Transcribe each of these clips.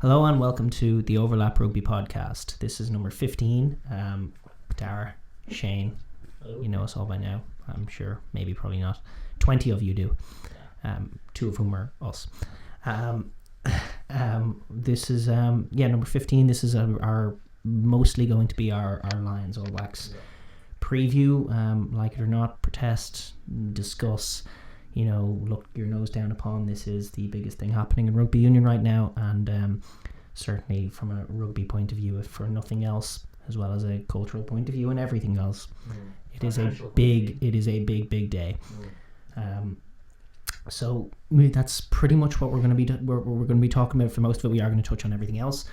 Hello and welcome to the Overlap Rugby podcast. This is number 15. Daragh, Shane, Hello. you know us all by now, I'm sure. Maybe, probably not. 20 of you do. 2 of whom are us. This is number 15. This is our mostly going to be our Lions All Blacks preview. Like it or not, protest, discuss, look your nose down upon. This is the biggest thing happening in rugby union right now, and certainly from a rugby point of view, if for nothing else, as well as a cultural point of view and everything else. It is a big day. So that's pretty much what we're going to be we're going to be talking about for most of it. We are going to touch on everything else.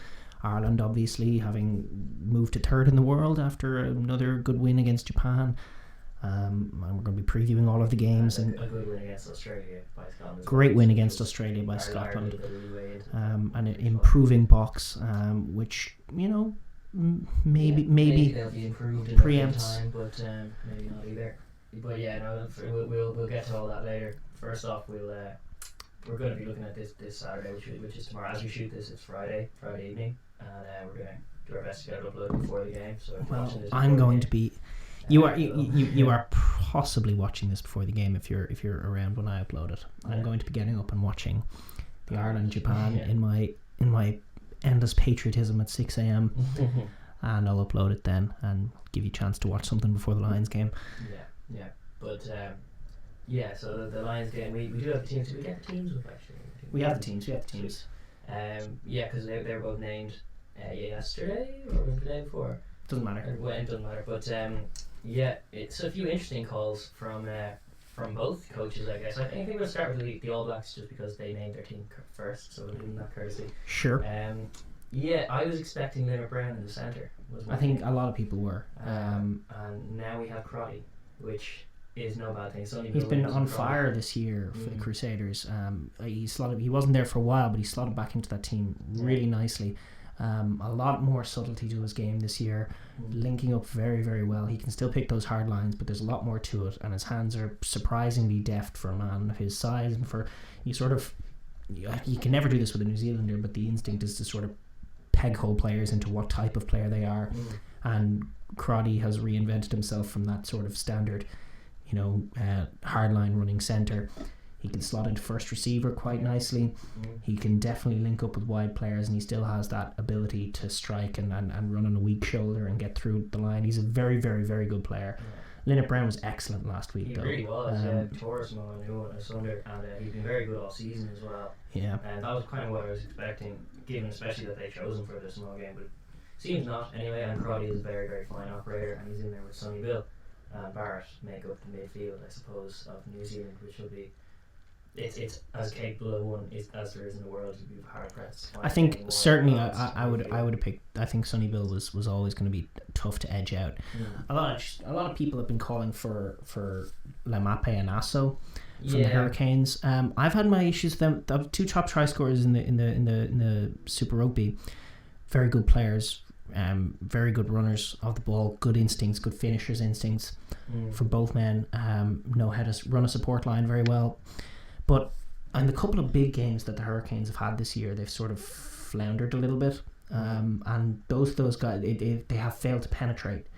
Ireland, obviously, having moved to third in the world after another good win against Japan. And we're going to be previewing all of the games. And a good win against Australia by Scotland. Great win against Australia by Scotland. And an improving box, which, maybe they'll be improved in preempts time, but maybe not either. But yeah, no, we'll get to all that later. First off, we're going to be looking at this Saturday, which is tomorrow. As we shoot this, it's Friday evening, and we're going to do our best to get it uploaded before the game. So I'm going to be. You are possibly watching this before the game if you're around when I upload it. I'm going to be getting up and watching the Ireland Japan in my endless patriotism at 6 a.m. and I'll upload it then and give you a chance to watch something before the Lions game. Yeah. But so the Lions game, we do have the teams. Did we get the teams up actually? We have the teams. Because they were both named yesterday or the day before. Doesn't matter. Well, it doesn't matter. But it's a few interesting calls from both coaches, I guess. I think we'll start with the All Blacks just because they named their team first, so we'll give them that courtesy. Sure. I was expecting Liam Brown in the centre. I think a lot of people were. And now we have Crotty, which is no bad thing. He's been on fire this year for the Crusaders. He wasn't there for a while, but he slotted back into that team really nicely. A lot more subtlety to his game this year, linking up very, very well. He can still pick those hard lines, but there's a lot more to it, and his hands are surprisingly deft for a man of his size. And for you can never do this with a New Zealander, but the instinct is to sort of peg hole players into what type of player they are. And Crotty has reinvented himself from that sort of standard, hardline running centre. He can slot into first receiver quite nicely. He can definitely link up with wide players, and he still has that ability to strike and run on a weak shoulder and get through the line. He's a very, very, very good player. Linnett Brown was excellent last week, though. He really was. Torres asunder, and he's been very good all season as well. Yeah. And that was kind of what I was expecting, given especially that they chose him for the small game. But it seems not anyway. And Crotty is a very, very fine operator, and he's in there with Sonny Bill and Barrett make up the midfield, I suppose, of New Zealand, which will be. It's as capable of one as there is in the world. You'd be hard pressed. I think certainly I would have picked. I think Sonny Bill was always going to be tough to edge out. A lot of people have been calling for Lamape and Asso from the Hurricanes. I've had my issues with them. The 2 top try scorers in the Super Rugby, very good players. Very good runners of the ball, good instincts, good finishers instincts for both men. Know how to run a support line very well. But in the couple of big games that the Hurricanes have had this year, they've sort of floundered a little bit. And both those guys, they have failed to penetrate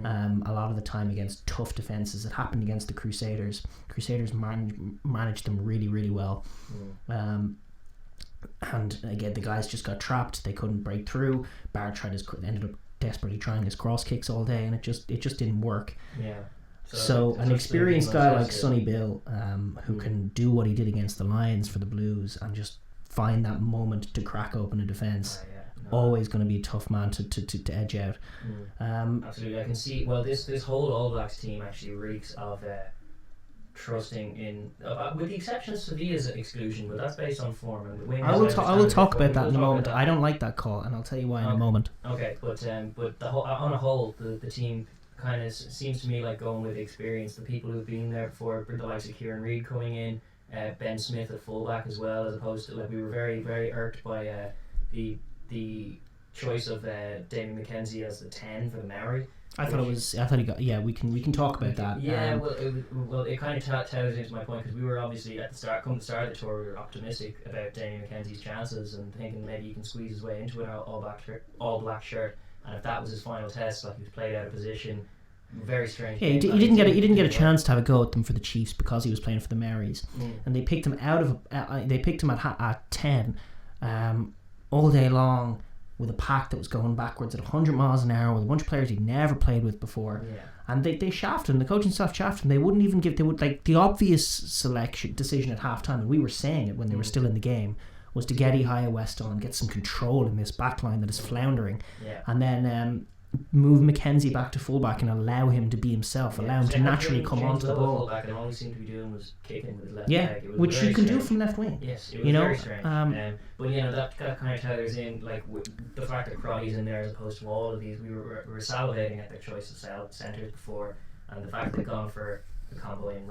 a lot of the time against tough defences. It happened against the Crusaders. Crusaders managed them really, really well. And again, the guys just got trapped. They couldn't break through. Barrett ended up desperately trying his cross kicks all day, and it just didn't work. Yeah. So an experienced guy like Sonny Bill, who can do what he did against the Lions for the Blues and just find that moment to crack open a defence, always going to be a tough man to edge out. Absolutely, I can see. Well, this whole All Blacks team actually reeks of trusting in, with the exception of Sevilla's exclusion, but that's based on form. And the wingers, I will talk about that in a moment. I don't like that call, and I'll tell you why in a moment. Okay, but the whole, on a whole, the team kind of seems to me like going with experience. The people who've been there before, the likes of Kieran Reid coming in, Ben Smith at fullback as well, as opposed to we were very, very irked by the choice of Damien McKenzie as the 10 for the Maori. I thought he got. Yeah, we can talk about that. Yeah, it kind of tells into my point, because we were obviously at the start of the tour, we were optimistic about Damien McKenzie's chances and thinking maybe he can squeeze his way into an all black shirt. And if that was his final test, like, he was played out of position, very strange. Yeah, he didn't get a chance to have a go at them for the Chiefs because he was playing for the Maoris, and they picked him at 10, all day long, with a pack that was going backwards at 100 miles an hour with a bunch of players he'd never played with before. Yeah. And they shafted him. The coaching staff shafted him. They wouldn't even give. They would, like, the obvious decision at halftime, and we were saying it when they were still in the game, was to get Ihia West on, get some control in this back line that is floundering, and then move McKenzie back to fullback and allow him to be himself, allow him to naturally come onto the ball. Fullback, and all he seemed to be doing was kicking with his left leg. It was which you can do from left wing. Yes, it was very strange. But that kind of tethers in, like, the fact that Crotty's in there as opposed to all of these. We were salivating at their choice of centres before, and the fact they've gone for the combo in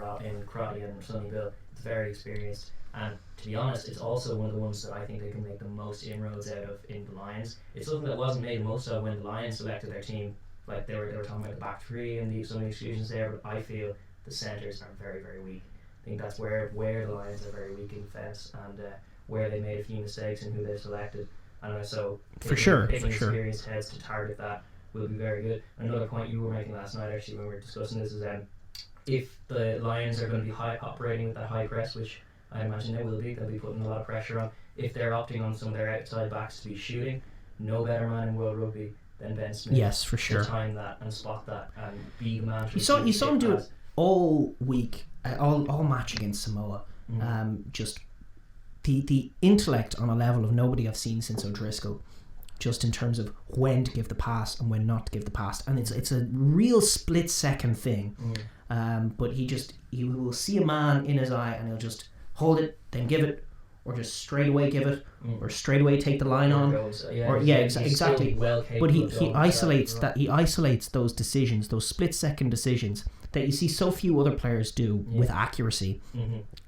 Crotty and Sonny Bill, it's very experienced. And to be honest, it's also one of the ones that I think they can make the most inroads out of in the Lions. It's something that wasn't made most of when the Lions selected their team. Like, they were talking about the back three and some exclusions there, but I feel the centres are very, very weak. I think that's where the Lions are very weak in defence, and where they made a few mistakes in who they've selected. And so picking experienced heads to target that will be very good. Another point you were making last night, actually, when we were discussing this, is if the Lions are going to be operating with that high press, which I imagine they'll be putting a lot of pressure on. If they're opting on some of their outside backs to be shooting, no better man in World Rugby than Ben Smith. Yes, for sure. To time that and spot that and be the man. You saw him do it all week, all match against Samoa. Just the intellect on a level of nobody I've seen since O'Driscoll. Just in terms of when to give the pass and when not to give the pass, and it's a real split second thing. But he will see a man in his eye and he'll just hold it, then give it, or just straight away give it, or straight away take the line on, exactly. But he isolates those decisions, those split second decisions that you see so few other players do with accuracy,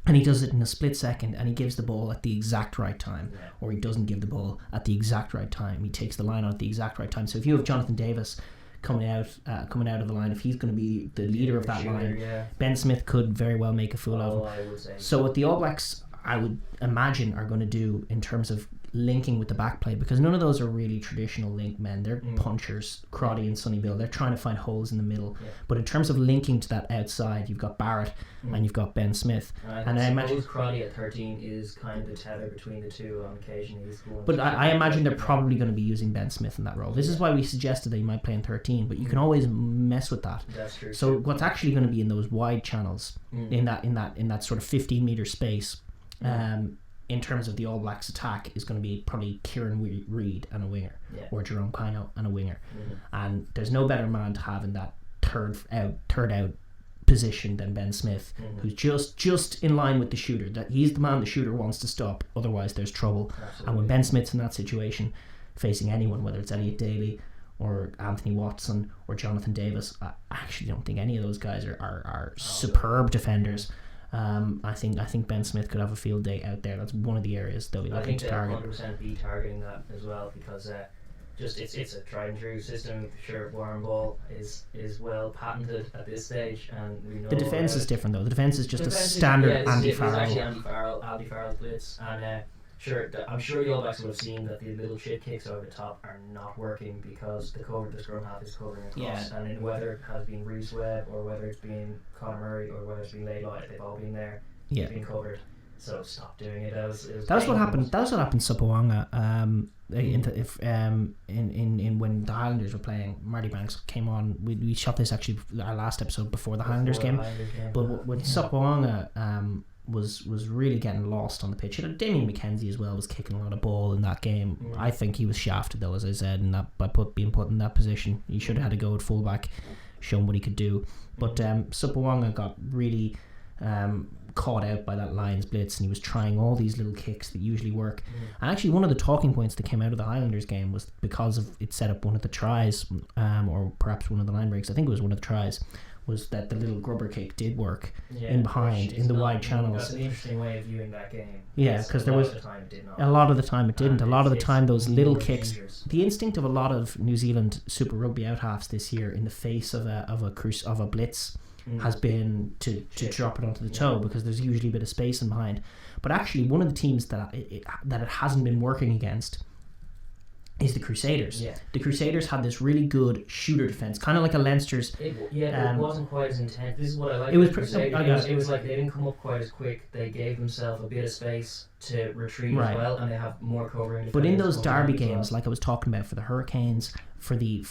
and he does it in a split second, and he gives the ball at the exact right time, or he doesn't give the ball at the exact right time. He takes the line on at the exact right time. So if you have Jonathan Davis coming out of the line, if he's going to be the leader of that line, Ben Smith could very well make a fool of him. I would say. So what the All Blacks, I would imagine, are going to do in terms of linking with the back play, because none of those are really traditional link men. They're punchers, Crotty and Sonny Bill. They're trying to find holes in the middle. But in terms of linking to that outside, you've got Barrett and you've got Ben Smith. And I imagine Crotty at 13 is kind of the tether between the two on occasion. But I imagine they're probably going to be using Ben Smith in that role. This is why we suggested that he might play in 13, but you can always mess with that. That's true. So what's actually going to be in those wide channels, in that sort of 15 meter space, in terms of the All Blacks attack, is going to be probably Kieran Reid and a winger, or Jerome Pino and a winger, and there's no better man to have in that third out position than Ben Smith, who's just in line with the shooter. That he's the man the shooter wants to stop, otherwise there's trouble. Absolutely. And when Ben Smith's in that situation, facing anyone, whether it's Elliot Daly or Anthony Watson or Jonathan Davis, I actually don't think any of those guys are superb defenders. I think Ben Smith could have a field day out there. That's one of the areas they'll be looking to target. I think they'll 100% be targeting that as well, because it's a tried and true system. Sure, Warren Ball is well patented at this stage, and we know the defence is different though. The defence is just a standard Andy Farrell. It's actually Andy Farrell's blitz, and I'm sure the All Blacks would have seen that the little chip kicks over the top are not working because the Scrumhalf is covering across, and whether it has been Reece Webb or whether it's been Conor Murray or whether it's been Laidlaw, they've all been there, been covered. So stop doing it. That's what happened. That's what happened. Sapawanga. When the Highlanders were playing, Marty Banks came on. We shot this actually our last episode before the Highlanders game. But with Sapawanga, was really getting lost on the pitch. And Damien McKenzie as well was kicking a lot of ball in that game. I think he was shafted though, as I said, by being put in that position. He should have had to go at fullback, shown what he could do. But Sapawanga got really caught out by that Lions blitz, and he was trying all these little kicks that usually work. And actually one of the talking points that came out of the Highlanders game was because of it set up one of the tries, or perhaps one of the line breaks, I think it was one of the tries, was that the little grubber kick did work Yeah, in behind, in the wide channels. That's an interesting way of viewing that game. Yeah, because there was... A lot of the time it did not. A lot of the time it didn't. A lot of the It's time those little more kicks... dangerous. The instinct of a lot of New Zealand Super Rugby out-halves this year in the face of a blitz has been to drop it onto the toe, because there's usually a bit of space in behind. But actually, one of the teams that it hasn't been working against is the Crusaders. Yeah. The Crusaders had this really good shooter defense, kind of like a Leinster's. It wasn't quite as intense. This is what I like. It was it was like they didn't come up quite as quick. They gave themselves a bit of space to retreat as well, and they have more covering. But in those derby games, like I was talking about, for the Hurricanes, for the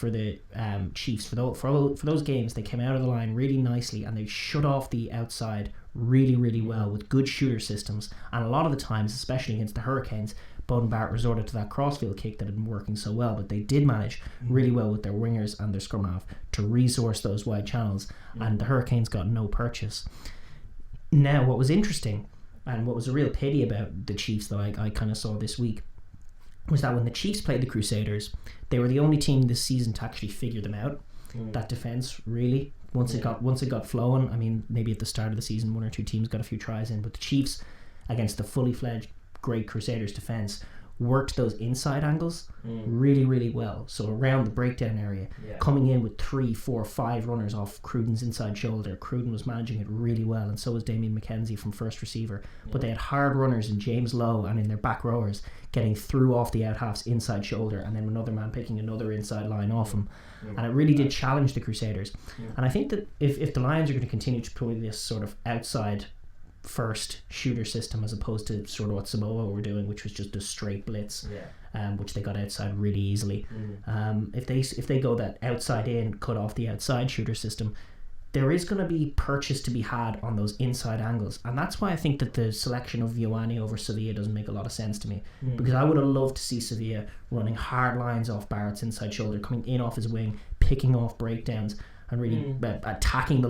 Chiefs, for those games, they came out of the line really nicely, and they shut off the outside really, really well with good shooter systems. And a lot of the times, especially against the Hurricanes, Bowden Barrett resorted to that crossfield kick that had been working so well, but they did manage really well with their wingers and their scrum half to resource those wide channels, and the Hurricanes got no purchase. Now, what was interesting, and what was a real pity about the Chiefs that I kind of saw this week, was that when the Chiefs played the Crusaders, they were the only team this season to actually figure them out. That defence, really, once it got flowing. I mean, maybe at the start of the season, one or two teams got a few tries in, but the Chiefs, against the fully fledged great Crusaders defence, worked those inside angles really, really well. So around the breakdown area, coming in with 3, 4, 5 runners off Cruden's inside shoulder. Cruden was managing it really well, and so was Damien McKenzie from first receiver. But they had hard runners in James Lowe and in their back rowers getting through off the out half's inside shoulder, and then another man picking another inside line off him. And it really did challenge the Crusaders. And I think that if the Lions are going to continue to play this sort of outside first shooter system, as opposed to sort of what Samoa were doing, which was just a straight blitz, which they got outside really easily. If they go that outside in, cut off the outside shooter system, there is going to be purchase to be had on those inside angles, and that's why I think that the selection of Ioane over Sevilla doesn't make a lot of sense to me, because I would have loved to see Sevilla running hard lines off Barrett's inside shoulder, coming in off his wing, picking off breakdowns, and really attacking the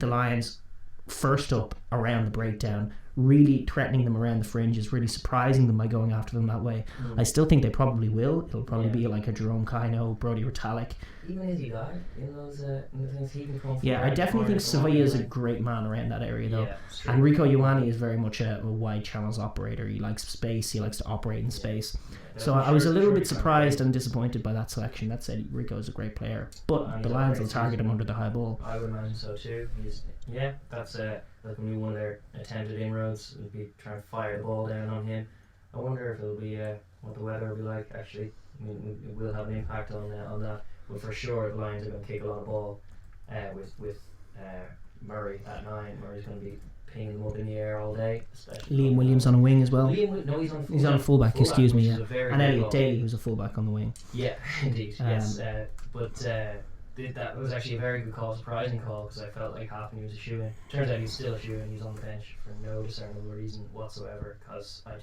Lions first up around the breakdown, really threatening them around the fringes, really surprising them by going after them that way. I still think they probably will. It'll probably be like a Jerome Kaino, Brody Retallick. Even as he got in those in the things he can come from. Yeah, I definitely think Sevilla is a great man around that area though. And Rico Ioane is very much a wide channels operator. He likes space, he likes to operate in space. So I was a little bit surprised and disappointed by that selection. That said, Rico is a great player, but the Lions will target him under the high ball. I would imagine so too. That's like when we one of their attempted inroads, we'd be trying to fire the ball down on him. I wonder if it'll be what the weather will be like. Actually, I mean, it will have an impact on that. But for sure, the Lions are going to kick a lot of ball with Murray at 9. Murray's going to be pinging them up in the air all day. Liam Williams on a wing as well. He's on a fullback. Excuse me. And Elliot Daly, who's a fullback on the wing. Yeah, indeed. Yes, but that was actually a very good call, surprising call, because I felt like half he was a shoo-in. Turns out he's still a shoo-in. He's on the bench for no discernible reason whatsoever, because I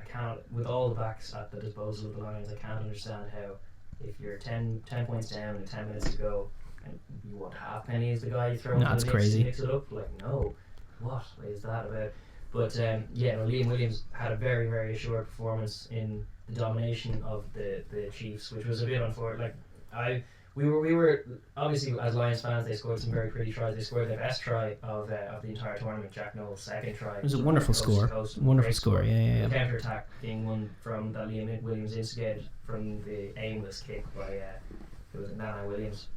can't, with all the backs at the disposal of the Lions, I can't understand how, if you're 10 points down and 10 minutes to go, and you want Halfpenny as the guy you throw into the mix to mix it up, like, no, what is that about? But Liam Williams had a very, very assured performance in the domination of the Chiefs, which was a bit unfortunate. Like, we were obviously, as Lions fans, they scored some very pretty tries. They scored their best try of the entire tournament, Jack Noel's second try. It was a wonderful score. Wonderful score, yeah. The counter attack being one from that Liam Williams instigated from the aimless kick by it was Nana Williams.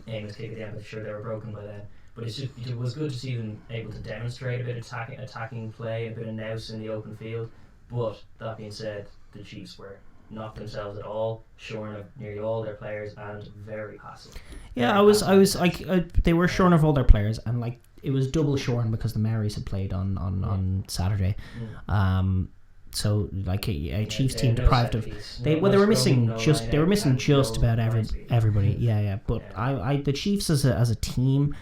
Aimless kick at the end, but sure they were broken by then. But it was good to see them able to demonstrate a bit of attacking play, a bit of nous in the open field. But that being said, the Chiefs were not themselves at all, shorn of nearly all their players, and very passive. Yeah, I was like, they were shorn of all their players, and like it was double shorn because the Maoris had played on Saturday. So like a Chiefs team deprived of they were missing just about everybody. Yeah. But the Chiefs as a team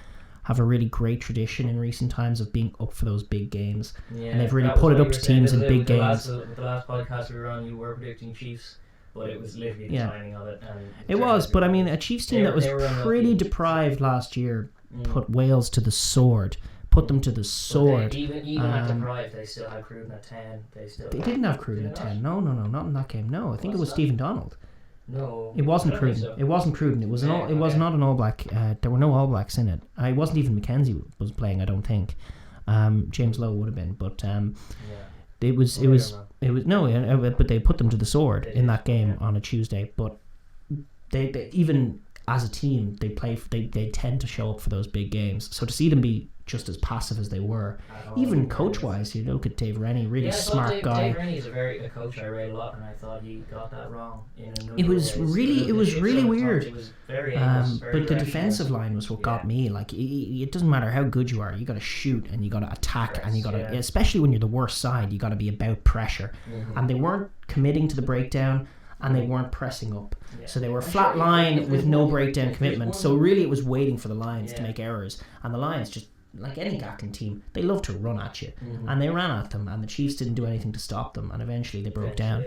have a really great tradition in recent times of being up for those big games, and they've really put it up to teams in big games. The last podcast we were on, you were predicting Chiefs, but it was literally the timing of it. And it was, but I mean, a Chiefs team that was pretty deprived last year put Wales to the sword. Put them to the sword. Even at deprived, they still had Cruden at 10. They didn't have Cruden at 10. No, not in that game. No, I think it was Stephen Donald. No, It wasn't I don't think Cruden. so. It wasn't Cruden. It was an. It was not an All Black. There were no All Blacks in it. I wasn't even Mackenzie was playing. I don't think. James Lowe would have been, but it was. No. But they put them to the sword in that game on a Tuesday. But they even as a team they tend to show up for those big games. So to see them be just as passive as they were, even coach wise, you look at Dave Rennie, really smart guy. Dave Rennie is a coach I rate a lot, and I thought he got that wrong. It was really weird. It was very aimless, very but the direct. defensive line was what got me. Like it doesn't matter how good you are, you got to shoot and you got to attack and you got to, especially when you're the worst side, you got to be about pressure. And they weren't committing to the breakdown. And they weren't pressing up. So they were flat line with no breakdown commitment. So really it was waiting for the Lions to make errors. And the Lions, just like any Gatling team, they love to run at you. And they ran at them, and the Chiefs didn't do anything to stop them, and eventually they broke down.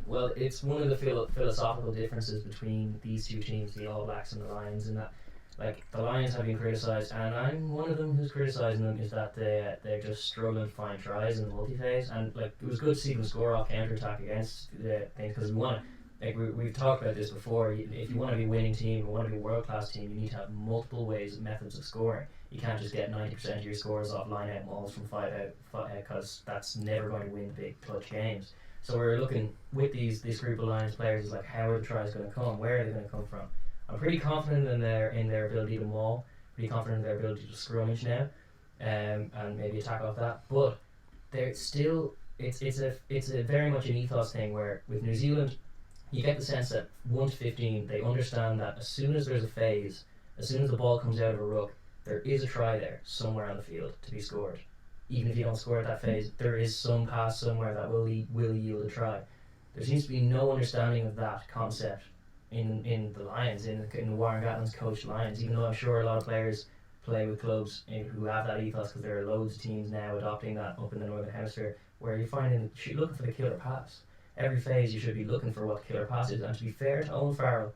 Well, it's one of the philosophical differences between these two teams, the All Blacks and the Lions, in that like the Lions have been criticised, and I'm one of them who's criticising them, is that they're just struggling to find tries in the multi-phase. And like it was good to see them score off counter-attack against the things, because we want to, like we've talked about this before, if you want to be a winning team, you want to be a world-class team, you need to have multiple methods of scoring. You can't just get 90% of your scores off line-out mauls from 5 out, because that's never going to win big clutch games. So we're looking with these group of Lions players, is like, how are the tries going to come? Where are they going to come from? I'm pretty confident in their ability to maul, pretty confident in their ability to scrummage now, and maybe attack off that. But they're still, it's a very much an ethos thing, where with New Zealand, you get the sense that 1 to 15, they understand that as soon as there's a phase, as soon as the ball comes out of a ruck, there is a try there somewhere on the field to be scored. Even if you don't score at that phase, there is some pass somewhere that will yield a try. There seems to be no understanding of that concept in the Lions, in Warren Gatland's coached Lions, even though I'm sure a lot of players play with clubs who have that ethos, because there are loads of teams now adopting that up in the Northern Hemisphere, where you're looking for the killer pass. Every phase you should be looking for what the killer pass is, and to be fair to Owen Farrell,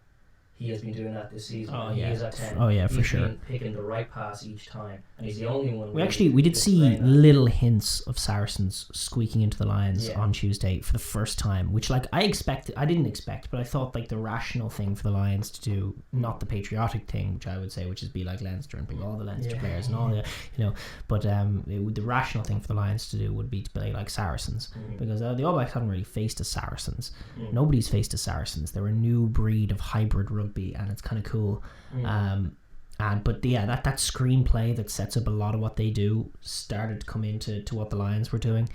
he has been doing that this season. He is at 10. For sure. He's been picking the right pass each time, and he's the only one. We did see little hints of Saracens squeaking into the Lions on Tuesday for the first time, which like I didn't expect, but I thought like the rational thing for the Lions to do, not the patriotic thing, which I would say, which is be like Leinster and pick all the Leinster players and all the, but the rational thing for the Lions to do would be to play like Saracens, because the All Blacks haven't really faced a Saracens. Nobody's faced a Saracens. They're a new breed of hybrid rugby, and it's kind of cool. But that screenplay that sets up a lot of what they do started to come into what the Lions were doing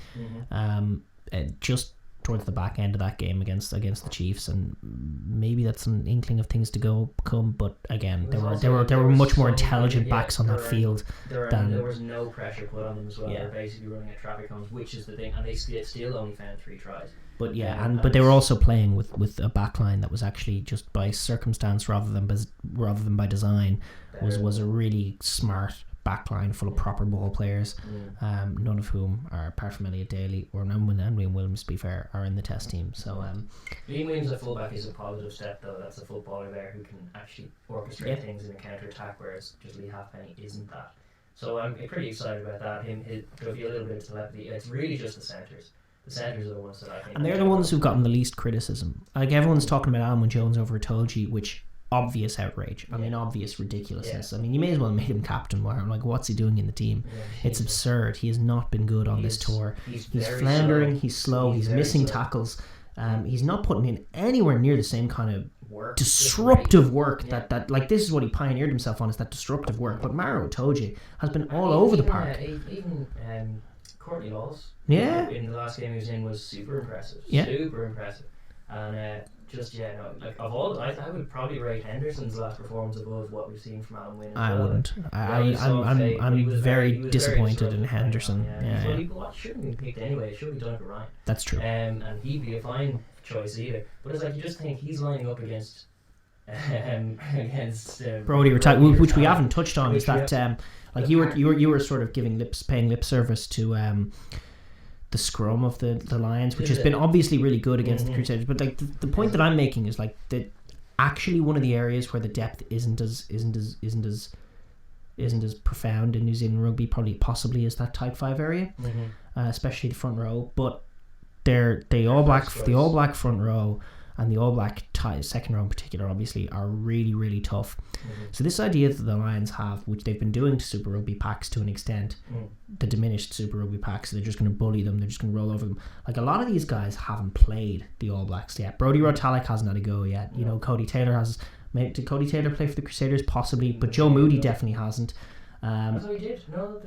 just towards the back end of that game against the Chiefs, and maybe that's an inkling of things to come. But again, there were much more intelligent backs on that field. There was no pressure put on them as well. They're basically running at traffic cones, which is the thing, and they still only found 3 tries. But but they were also playing with a backline that was actually just by circumstance rather than by design, was a really smart backline full of proper ball players, none of whom are, apart from Elliot Daly or Liam Williams, to be fair, are in the test team. So Liam Williams at fullback is a positive step, though. That's a footballer there who can actually orchestrate things in a counter attack, whereas just Lee Halfpenny isn't that. So I'm pretty excited about that. There'll be a little bit of telepathy. It's really just the centres. The centres are the ones that I think, and they're the ones who've gotten the least criticism. Like everyone's talking about Alwyn Jones over Itoje, which obvious outrage. I mean, obvious ridiculousness. I mean, you may as well have made him captain. Where I'm like, what's he doing in the team? It's absurd. He has not been good on this tour. He's floundering. Slow. He's slow. He's missing tackles. He's not putting in anywhere near the same kind of disruptive work that like this is what he pioneered himself on, is that disruptive work. But Maro Itoje has been all over the park. Even Courtney Laws, in the last game he was in, was super impressive. Super impressive. And of all, I would probably rate Henderson's last performance above what we've seen from Alan Wynne. I wouldn't. I'm very disappointed in Henderson. Well, he shouldn't be picked anyway. It should be Donegal Ryan. That's true. And he'd be a fine choice either. But it's like, you just think he's lining up against Brody, which we haven't touched on, is that like you were sort of paying lip service to the scrum of the Lions, which has been obviously really good against the Crusaders. But like the point that I'm making is like that actually one of the areas where the depth isn't as profound in New Zealand rugby possibly is that type 5 area, especially the front row. But the All Black front row and the All Black second row in particular, obviously, are really, really tough. So this idea that the Lions have, which they've been doing to Super Rugby packs to an extent, the diminished Super Rugby packs, they're just going to bully them, they're just going to roll over them. Like, a lot of these guys haven't played the All Blacks yet. Brodie Rotalick hasn't had a go yet. You know, Cody Taylor has. Did Cody Taylor play for the Crusaders? Possibly, but Joe Moody definitely hasn't. I thought he did. No,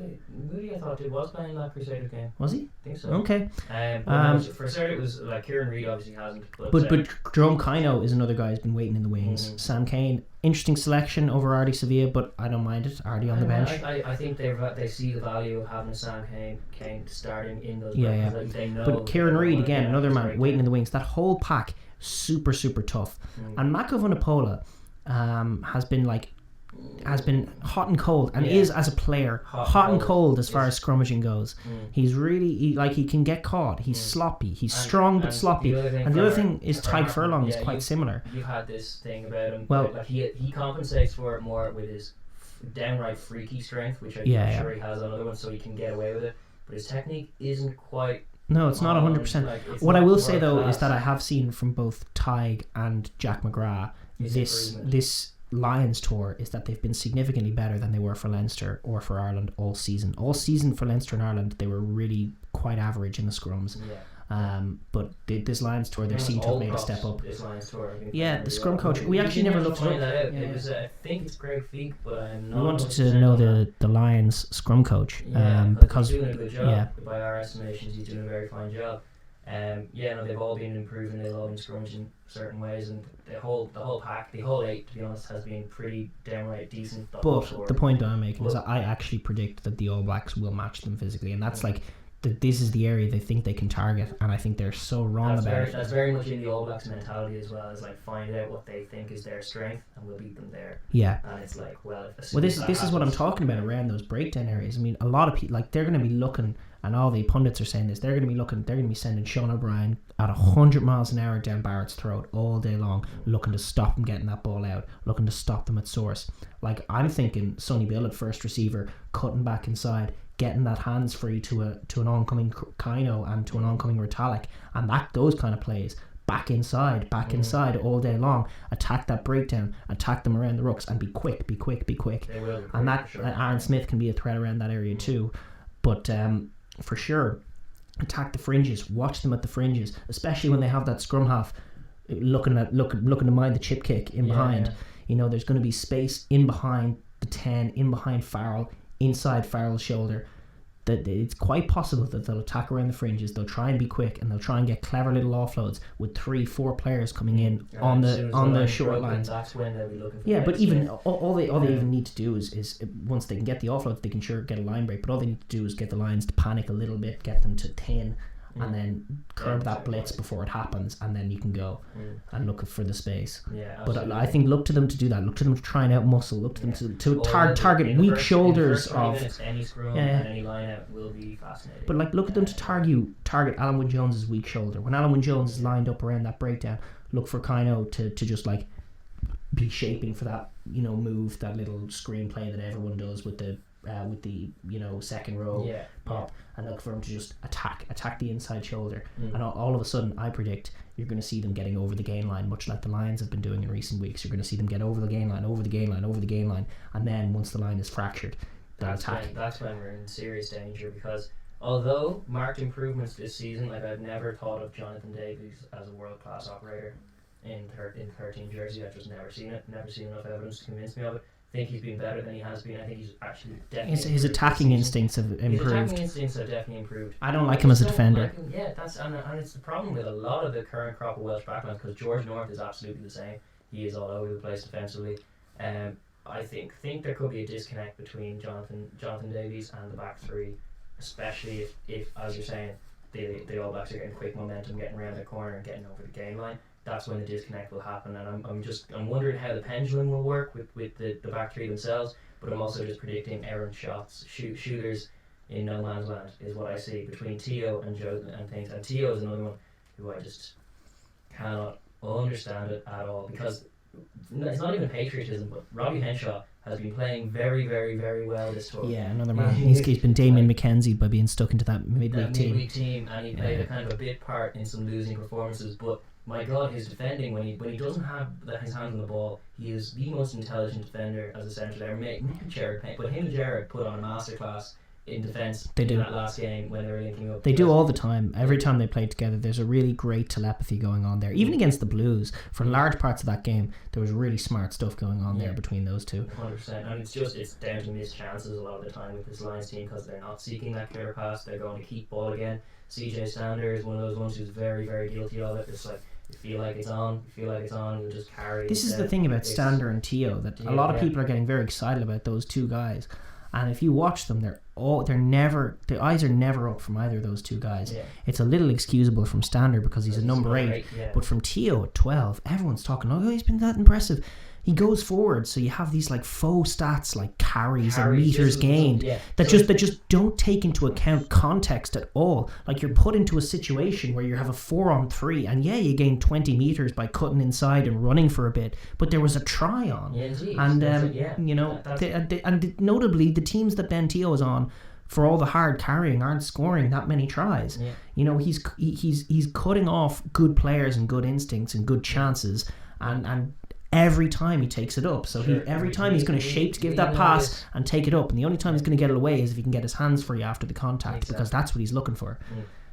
Moody I thought was playing that Crusader game. Was he? I think so. Okay. For certain it was like Kieran Reid obviously hasn't. But Jerome Kino is another guy who's been waiting in the wings. Sam Cane, interesting selection over Artie Sevilla, but I don't mind it. Artie on the bench. I think they see the value of having Sam Cane starting in those. Yeah. Like they know. But Kieran Reid again, another man waiting in the wings. That whole pack super tough. And Mako Vunipola has been hot and cold, and is as a player hot and cold as far as scrummaging goes. He's really he can get caught. He's sloppy. He's strong but sloppy. And the other thing is Tyke Furlong is quite similar. You've had this thing about him. Well, like he compensates for it more with his downright freaky strength, which I'm sure he has on other ones, so he can get away with it. But his technique isn't quite. No, it's not 100%. What I will say though is that I have seen from both Tig and Jack McGrath this Lions tour is that they've been significantly better than they were for Leinster or for Ireland all season. All season for Leinster and Ireland, they were really quite average in the scrums. But this Lions tour, they seem to have made a step up. This Lions tour, the scrum coach. We actually never looked it up. It was, I think it's Greg Feek, but I'm not. We wanted to know the Lions scrum coach because he's doing a good job. By our estimations, he's doing a very fine job. They've all been improving. They've all been scrummaging certain ways, and the whole pack, the whole 8, to be honest, has been pretty downright decent. But the point that I'm making is that I actually predict that the All Blacks will match them physically, and that's like this is the area they think they can target, and I think they're so wrong about it. That's very much in the All Blacks mentality as well. Is like find out what they think is their strength, and we'll beat them there. Yeah. And it's like, this is what I'm talking about around those breakdown areas. I mean, a lot of people they're going to be looking. And all the pundits are saying this. They're going to be sending Sean O'Brien at 100 miles an hour down Barrett's throat all day long, looking to stop him getting that ball out, looking to stop them at source. Like, I'm thinking Sonny Bill at first receiver, cutting back inside, getting that hands free to an oncoming Kino and to an oncoming Rotalick, and those kind of plays. Back inside all day long. Attack that breakdown, attack them around the rucks, and be quick. They will, and that sure. Aaron Smith can be a threat around that area too. But for sure, attack the fringes. Watch them at the fringes, especially when they have that scrum half looking to mind the chip kick in behind. Yeah. You know, there's going to be space in behind the 10, in behind Farrell, inside Farrell's shoulder. That it's quite possible that they'll attack around the fringes. They'll try and be quick, and they'll try and get clever little offloads with 3-4 players coming in on the short lines. That's when they'll be looking for. Yeah, but even all they even need to do is once they can get the offloads, they can sure get a line break. But all they need to do is get the lines to panic a little bit, get them to 10, and then curb that blitz before it happens, and then you can go and look for the space. Yeah, but I think look to them to do that. Look to them to try and out muscle. Look to them to target weak shoulders of any scrum and any line out will be fascinating. But look at them to target Alan Wynne Jones's weak shoulder. When Alan Wynne Jones is lined up around that breakdown, look for Kino to just be shaping for that move, that little screenplay that everyone does with the second row pop, and look for him to just attack the inside shoulder, and all of a sudden I predict you're going to see them getting over the gain line, much like the Lions have been doing in recent weeks. You're going to see them get over the gain line, and then once the line is fractured, they'll attack. That's when we're in serious danger, because although marked improvements this season, I've never thought of Jonathan Davies as a world-class operator in 13 jersey. I've just never seen enough evidence to convince me of it. I think he's been better than he has been. I think he's actually definitely his attacking instincts have improved. His attacking instincts have definitely improved. I don't like him as a defender. And it's the problem with a lot of the current crop of Welsh backlines, because George North is absolutely the same. He is all over the place defensively. I think there could be a disconnect between Jonathan Davies and the back three, especially if as you're saying, the All Blacks are getting quick momentum, getting around the corner and getting over the gain line. That's when the disconnect will happen, and I'm wondering how the pendulum will work with the back three themselves. But I'm also just predicting errant shots, shooters in no man's land is what I see between Tio and Joe and things. And Tio is another one who I just cannot understand it at all, because it's not even patriotism, but Robbie Henshaw has been playing very, very, very well this tour. Yeah, another man. He's been Damien McKenzie by being stuck into that midweek team. And he played a kind of a bit part in some losing performances, but my God, his defending when he doesn't have his hand on the ball, he is the most intelligent defender as a centre there. Maybe Jared Payne, but him and Jared put on a masterclass in defence in that last game when they were linking up. They do all the time. Every time they play together, there's a really great telepathy going on there. Even against the Blues, for large parts of that game, there was really smart stuff going on there between those two. 100%. And it's down to missed chances a lot of the time with this Lions team because they're not seeking that clear pass. They're going to keep ball again. CJ Stander is one of those ones who's very, very guilty of it. It's like, you feel like it's on, you'll just carry. This is the thing about Stander and Teo, that a lot of people are getting very excited about those two guys. And if you watch them, the eyes are never up from either of those two guys. Yeah. It's a little excusable from Stander because he's a number 8. But from Teo at 12, everyone's talking, oh, he's been that impressive. He goes forward, so you have these like faux stats like carries and meters gained that just don't take into account context at all. Like you're put into a situation where you have a 4-on-3 and you gain 20 meters by cutting inside and running for a bit, but there was a try on, and notably the teams that Ben Teo is on, for all the hard carrying, aren't scoring that many tries. He's cutting off good players and good instincts and good chances, and every time he takes it up. So every time he's going to shape to give that pass and take it up. And the only time he's going to get it away is if he can get his hands free after the contact, because that's what he's looking for.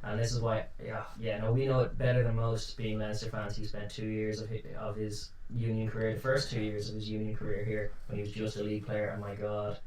And this is why, we know it better than most, being Leinster fans. He spent 2 years of his union career, the first 2 years of his union career here, when he was just a league player. And my God,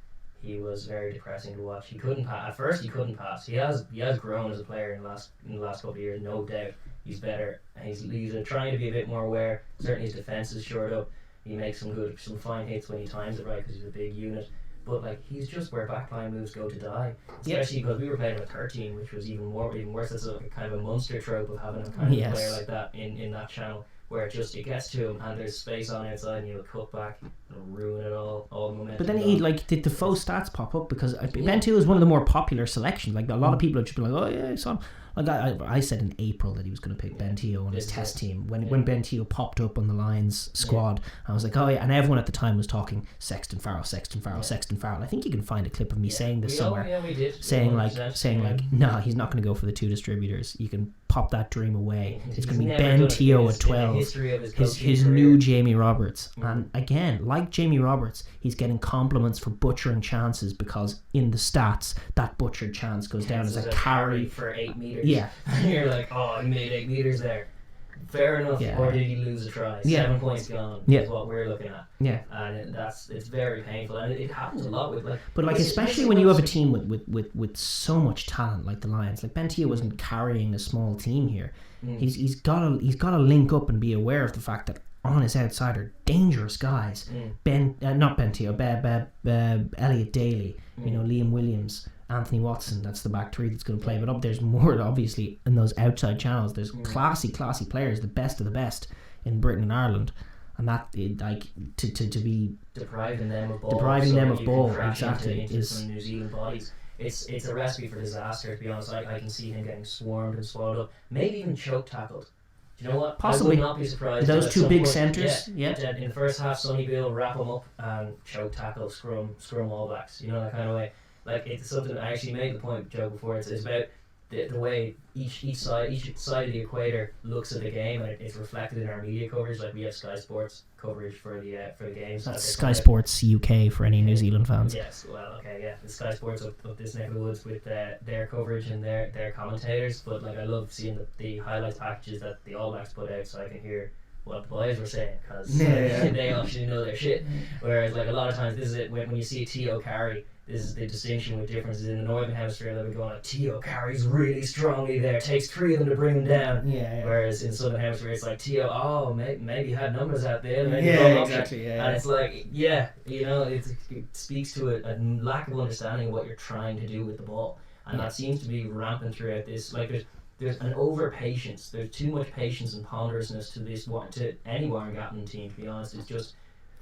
he was very depressing to watch. He couldn't pass. At first, he couldn't pass. He has grown as a player in the last couple of years, no doubt. He's better, and he's trying to be a bit more aware. Certainly his defence is shored up. He makes some fine hits when he times it right because he's a big unit. But like, he's just where backline moves go to die. Especially because we were playing with 13, which was even worse. It's a kind of a monster trope of having a kind of player like that in that channel, where it gets to him and there's space on the outside and he'll cut back and ruin it all the momentum. But then did the faux stats pop up? Because Ben Teo is one of the more popular selections. Like a lot of people have just been like, oh yeah, it's on. Like I said in April that he was going to pick Ben Teo on his test team when Ben Teo popped up on the Lions squad. I was like, oh yeah, and everyone at the time was talking Sexton Farrell. I think you can find a clip of me saying this somewhere. We did. Saying no, he's not going to go for the 2 distributors. You can pop that dream away. It's going to be Ben Teo at 12. His new Jamie Roberts. And again, like Jamie Roberts, he's getting compliments for butchering chances because in the stats that butchered chance goes down as a carry for 8 meters. Yeah. And you're like, oh, he made 8 meters there. Fair enough. Or did he lose a try? 7 points gone is what we're looking at. Yeah. And it's very painful, and it happens a lot with like. But like, especially when you have a team with so much talent like the Lions. Like Ben Teo wasn't carrying a small team here. He's got to link up and be aware of the fact that on his outside are dangerous guys. Not Ben Teo, Elliot Daly, Liam Williams, Anthony Watson. That's the back 3 that's going to play. But there's more obviously in those outside channels. There's classy players, the best of the best in Britain and Ireland, and that to be depriving them of ball exactly into some New Zealand bodies. It's a recipe for disaster, to be honest. I can see him getting swarmed and swallowed up, maybe even choke tackled. Do you know what? Possibly. I would not be surprised. Those two big centres. In the first half, Sonny Bill wrap them up and choke tackle, scrum all backs. That kind of way. Like, it's something that I actually made the point, Joe, before. It's about the way each side of the equator looks at the game, and it's reflected in our media coverage. Like, we have Sky Sports coverage for the games. That's Sky Sports UK for any New Zealand fans. Yes, well, okay, yeah, the Sky Sports up this neck of the woods with their coverage and their commentators. But like, I love seeing the highlights packages that the All Blacks put out, so I can hear what the boys were saying, because they actually know their shit. Whereas like, a lot of times, this is it when you see a Teo carry. This is the distinction with differences in the Northern Hemisphere. They'll be going like, Teo carries really strongly there, takes 3 of them to bring him down. Whereas in Southern Hemisphere, it's like, Teo, maybe had numbers out there. Exactly. And it's like, it speaks to a lack of understanding of what you're trying to do with the ball. And that seems to be rampant throughout this. Like, there's an over patience. There's too much patience and ponderousness to any Warren Gatland team, to be honest. It's just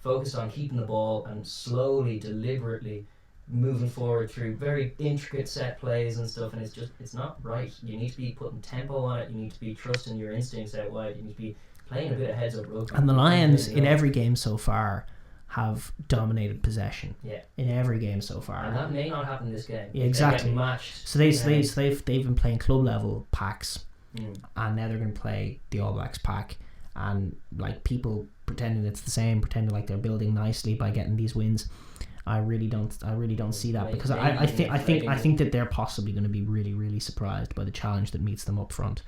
focused on keeping the ball and slowly, deliberately moving forward through very intricate set plays and stuff, and it's not right. You need to be putting tempo on it. You need to be trusting your instincts out wide. You need to be playing a bit of heads up rugby. And the Lions in every game so far have dominated possession. In every game so far. And that may not happen this game. Yeah, exactly. Matched. So they've been playing club level packs. and now they're going to play the All Blacks pack, and like people pretending it's the same, pretending like they're building nicely by getting these wins. I really don't see that, because I think that they're possibly going to be really, really surprised by the challenge that meets them up front.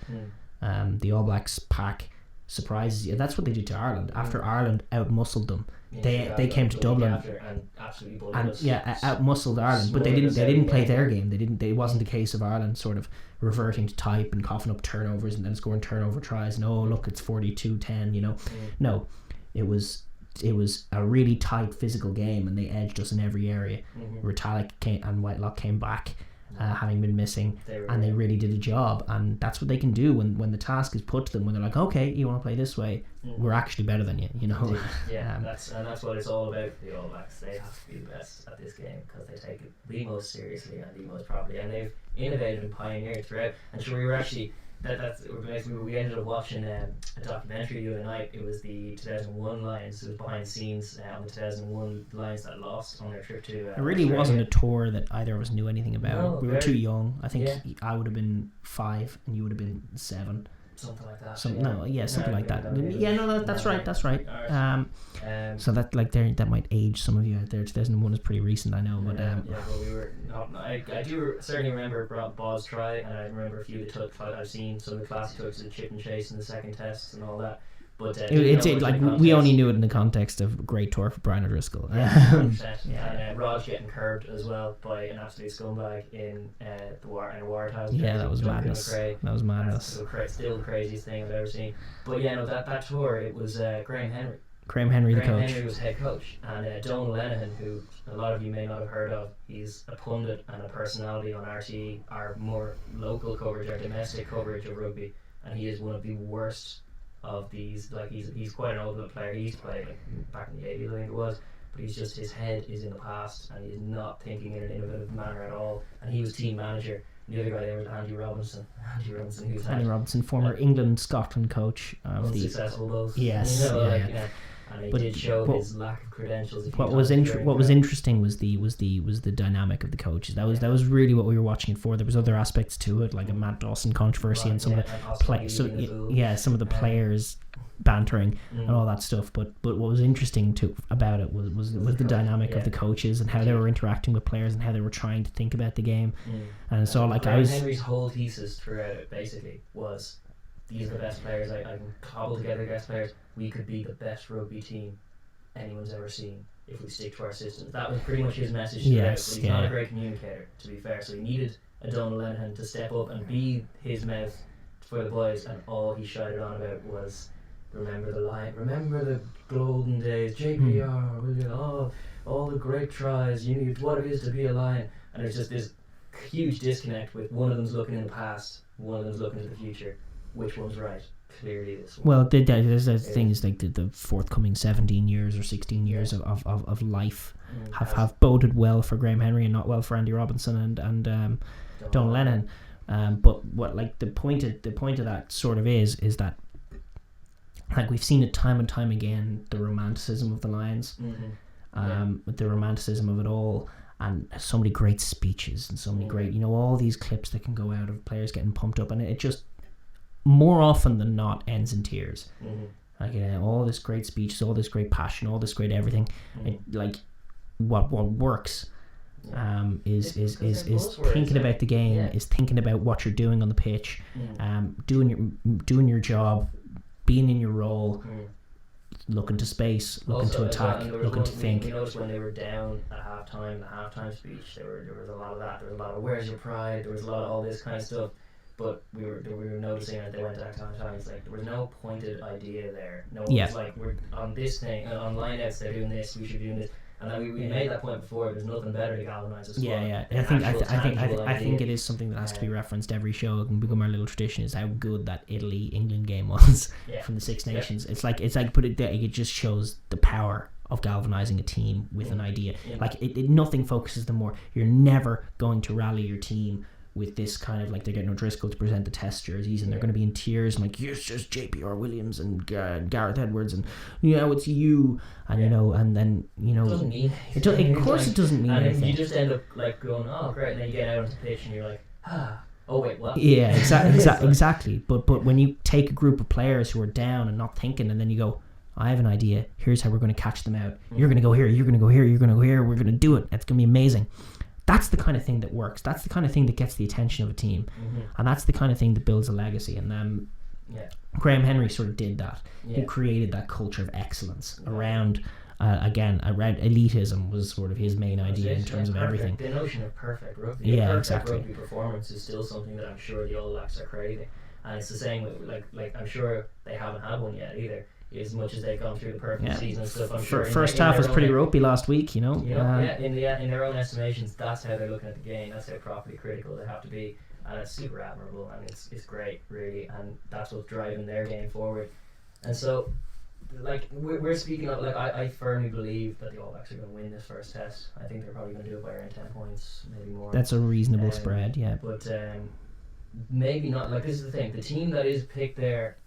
The All Blacks pack surprises you. That's what they did to Ireland. After Ireland out-muscled them, they came to Dublin and absolutely out-muscled Ireland, but they didn't play their game. It wasn't a case of Ireland sort of reverting to type and coughing up turnovers and then scoring turnover tries and look, it's 42-10, you know. No, it was a really tight physical game, and they edged us in every area. Retallick and Whitelock came back, having been missing, and they really did a job. And that's what they can do when the task is put to them. When they're like, okay, you want to play this way, we're actually better than you. You know. That's what it's all about for the All Blacks. They have to be the best at this game because they take it the most seriously and the most properly, and they've innovated and pioneered throughout. And sure, we were actually. We ended up watching a documentary the other night. It was the 2001 Lions. It was behind the scenes on the 2001 Lions that lost on their trip to it really Australia. Wasn't a tour that either of us knew anything about. No, we were too young. I think I would have been 5 and you would have been 7. Something like that. Something like that. That's right. So that that might age some of you out there. 2001 is pretty recent, I know, but well, we were not. I do certainly remember Bob's try, and I remember a few of the touch. I've seen some of the classic touches of chip and chase in the second test and all that. But we only knew it in the context of great tour for Brian O'Driscoll. And Rog getting curbed as well by an absolute scumbag in the Wired House. That was madness. That was madness. Still the craziest thing I've ever seen. But that tour, it was Graham Henry. Graham Henry, the coach. Henry was head coach, and Donal Lenihan, who a lot of you may not have heard of, he's a pundit and a personality on RTE, our more local coverage, our domestic coverage of rugby, and he is one of the worst of these. Like he's quite an old player. He used to play back in the 80s, I think it was, but his head is in the past, and he's not thinking in an innovative manner at all. And he was team manager. The other guy there was Andy Robinson. Andy Robinson, former England-Scotland coach of the successful Bulls. Yes, and he did show his lack of credentials. What was interesting was the dynamic of the coaches. That was really what we were watching it for. There was other aspects to it, like a Matt Dawson controversy and some of the players bantering and all that stuff. But what was interesting about it was the dynamic of the coaches and how they were interacting with players and how they were trying to think about the game. And so Henry's whole thesis throughout it basically was, these are the best players. I can cobble together the best players. We could be the best rugby team anyone's ever seen if we stick to our systems. That was pretty much his message throughout. But he's not a great communicator, to be fair. So he needed a Donal Lenihan to step up and be his mouth for the boys, and all he shouted on about was, remember the line, remember the golden days, JPR, all the great tries, you knew what it is to be a Lion. And it's just this huge disconnect with one of them's looking in the past, one of them's looking to the future. Which one's right? Clearly this one. Well, there's things like the forthcoming 17 years or 16 years of life have boded well for Graham Henry and not well for Andy Robinson and Donal Lenihan. But what the point of that sort of is that, like, we've seen it time and time again, the romanticism of the Lions, the romanticism of it all, and so many great speeches and so many great, all these clips that can go out of players getting pumped up, and it just more often than not ends in tears. Like, all this great speeches, all this great passion, all this great everything. What works is thinking about the game, is thinking about what you're doing on the pitch, doing your job, being in your role, looking to space, looking to attack, looking to think. We noticed when they were down at halftime, the halftime speech, there was a lot of that. There was a lot of "Where's your pride?" There was a lot of all this kind of stuff. But we were noticing that they went to halftime. It's like there was no pointed idea there. No one was like, we're on this thing, on lineouts they're doing this, we should be doing this. And then we made that point before. There's nothing better to galvanise a squad. I think it is something that has to be referenced every show. It can become our little tradition. Is how good that Italy-England game was from the Six Nations. It's like, but it just shows the power of galvanizing a team with an idea. Like nothing focuses them more. You're never going to rally your team with this kind of, like, they're getting O'Driscoll to present the test jerseys and they're going to be in tears and like, yes, just JPR Williams and Gareth Edwards and it's you and and then it doesn't mean anything. Of course it doesn't mean anything. You just end up like going, oh great, and then you get out on the pitch and you're like, oh wait, what? Yeah, exactly. But when you take a group of players who are down and not thinking, and then you go, I have an idea. Here's how we're going to catch them out. You're going to go here. You're going to go here. You're going to go here. We're going to do it. It's going to be amazing. That's the kind of thing that works. That's the kind of thing that gets the attention of a team, and that's the kind of thing that builds a legacy. And Graham Henry sort of did that. He created that culture of excellence around. Around elitism was sort of his main idea in terms of everything. The notion of perfect rugby. Exactly. Rugby performance is still something that I'm sure the All Blacks are craving, and it's the same with like I'm sure they haven't had one yet either. As much as they've gone through the perfect season and stuff, I'm sure. First half was pretty ropey last week, in their own estimations, that's how they're looking at the game. That's how properly critical they have to be, and it's super admirable, and it's great, really, and that's what's driving their game forward. And so, like we're speaking of, like I firmly believe that the All Blacks are going to win this first test. I think they're probably going to do it by around 10 points, maybe more. That's a reasonable spread, yeah. But maybe not. Like, this is the thing: the team that is picked there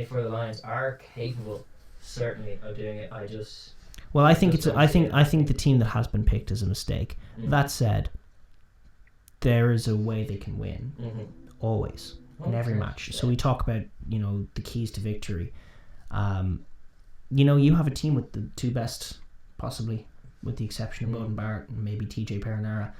for the Lions are capable, certainly, of doing it. I think the team that has been picked is a mistake. That said, there is a way they can win, always, in every match. So we talk about the keys to victory. You have a team with the two best, possibly, with the exception of Beauden Barrett and maybe TJ Perenara,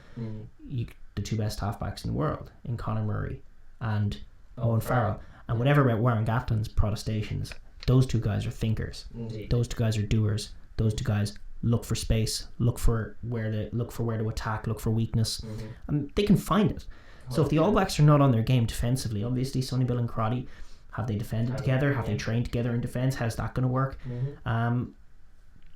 the two best halfbacks in the world, in Conor Murray and Owen Farrell. And whatever about Warren Gatlin's protestations, those two guys are thinkers. Indeed. Those two guys are doers. Those two guys look for space, look for where to attack, look for weakness, and they can find it. So if the All Blacks are not on their game defensively, obviously Sonny Bill and Crotty, have they defended together? Have they trained together in defence? How's that going to work?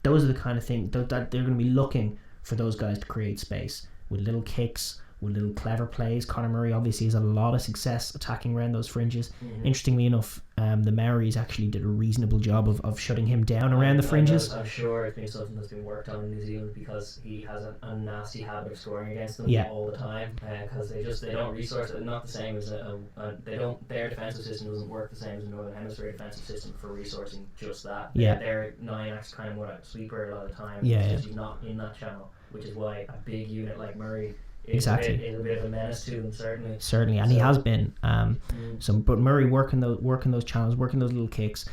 Those are the kind of things that they're going to be looking for, those guys to create space with little kicks, with little clever plays. Conor Murray obviously has a lot of success attacking around those fringes. Interestingly enough, the Maoris actually did a reasonable job of shutting him down around the fringes. I'm sure it's been something that's been worked on in New Zealand, because he has a nasty habit of scoring against them all the time, because they don't resource it. Not the same as their defensive system doesn't work the same as the Northern Hemisphere defensive system for resourcing just that. Their 9X kind of more like a sweeper a lot of the time. He's not in that channel, which is why a big unit like Murray is a bit of a menace to them, certainly, and he has been. But Murray working those channels, working those little kicks.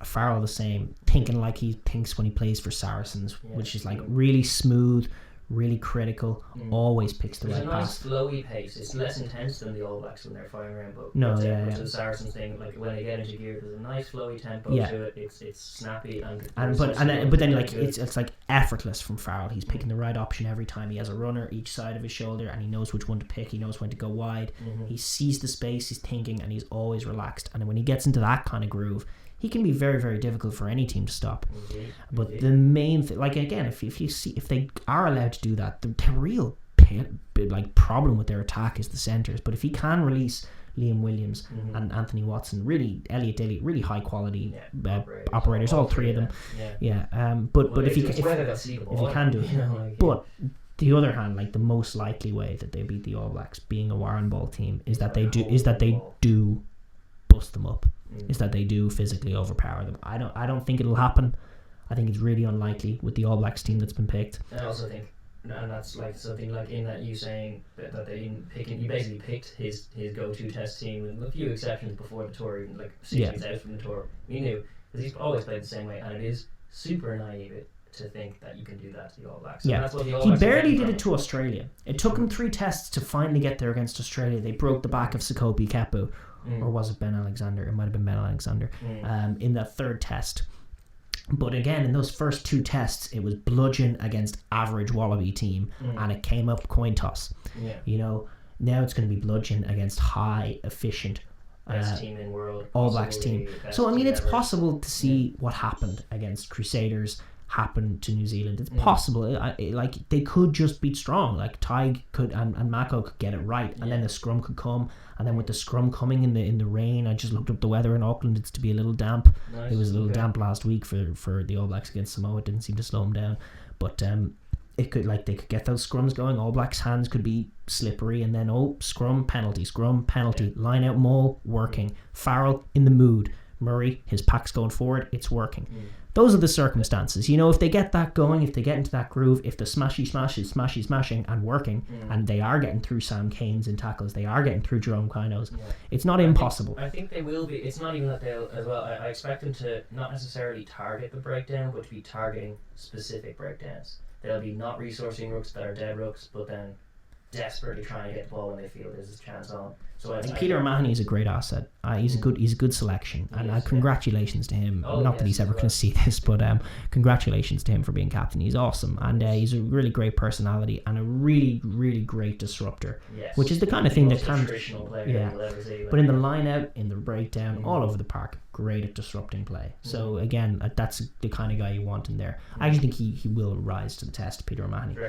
Farrell the same, thinking like he thinks when he plays for Saracens, which is like really smooth, really critical, always picks the right pass. There's a nice flowy pace. It's less intense than the All Blacks when they're firing around, but the Saracens thing, like when they get into gear, there's a nice flowy tempo to it. It's snappy but then like it's like effortless from Farrell. He's picking the right option every time. He has a runner each side of his shoulder, and he knows which one to pick. He knows when to go wide. He sees the space. He's thinking, and he's always relaxed. And when he gets into that kind of groove, he can be very, very difficult for any team to stop. But the main thing, like again, if they are allowed to do that, the real problem with their attack is the centres. But if he can release Liam Williams and Anthony Watson, really Elliot Daly, really high quality operators, all three of them. But if he can do it, but the other hand, like the most likely way that they beat the All Blacks, being a Warren Ball team, is that they do bust them up. Is that they do physically overpower them. I don't think it'll happen. I think it's really unlikely with the All Blacks team that's been picked. I also think, and that's like something like in that you saying that they didn't pick him. He basically picked his go-to test team with a few exceptions before the tour, even like 6 weeks out from the tour. He knew, because he's always played the same way, and it is super naive to think that you can do that to the All Blacks. So that's what the All Blacks barely did it to Australia. It took him 3 tests to finally get there against Australia. They broke the back of Sekope Kepu. Or was it Ben Alexander? It might have been Ben Alexander in that 3rd test. But again, in those first 2 tests, it was bludgeon against average Wallaby team, and it came up coin toss. Now it's going to be bludgeon against high, efficient best team in world, All Blacks team. So I mean, it's possible to see what happened against Crusaders happen to New Zealand. It's possible. Like they could just beat strong. Like Tig could and Mako could get it right, and then the scrum could come. And then with the scrum coming in the rain, I just looked up the weather in Auckland. It's to be a little damp. It was a little damp last week for the All Blacks against Samoa. It didn't seem to slow them down, but it could, like, they could get those scrums going. All Blacks' hands could be slippery, and then scrum penalty, line out maul working. Farrell in the mood, Murray, his pack's going forward, it's working. Those are the circumstances. If they get that going, if they get into that groove, if the smashing and working, and they are getting through Sam Kane's in tackles, they are getting through Jerome Kino's, it's not impossible. I think they will be. It's not even that they'll as well. I expect them to not necessarily target the breakdown, but to be targeting specific breakdowns. They'll be not resourcing rooks that are dead rooks, but then desperately trying to get the ball when they feel there's a chance on. So I think Peter O'Mahony is a great asset. He's a good selection, and congratulations to him. Not that he's ever going to see this, but congratulations to him for being captain. He's awesome, and he's a really great personality and a really, really great disruptor. Which is the kind of thing that can. But in the line out, in the breakdown, all over the park, great at disrupting play. So again, that's the kind of guy you want in there. I actually think he will rise to the test, Peter O'Mahony. I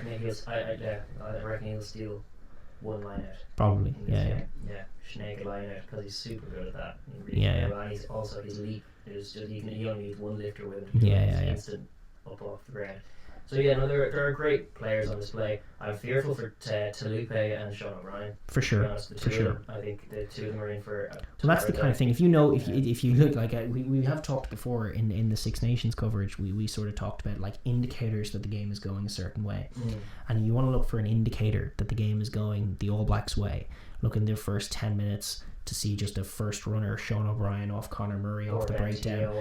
reckon he'll steal one line out. Probably, yeah. Snake a line out because he's super good at that. And he's also his leap is just he only needs one lifter with him. Instant up off the ground. So there are great players on display. I'm fearful for Talupe and Sean O'Brien. For sure, I think the two of them are in for. Well, that's the kind of thing. If you look like we have talked before in the Six Nations coverage, we sort of talked about like indicators that the game is going a certain way, and you want to look for an indicator that the game is going the All Blacks way. Look in their first 10 minutes to see just a first runner, Sean O'Brien off Conor Murray off the breakdown.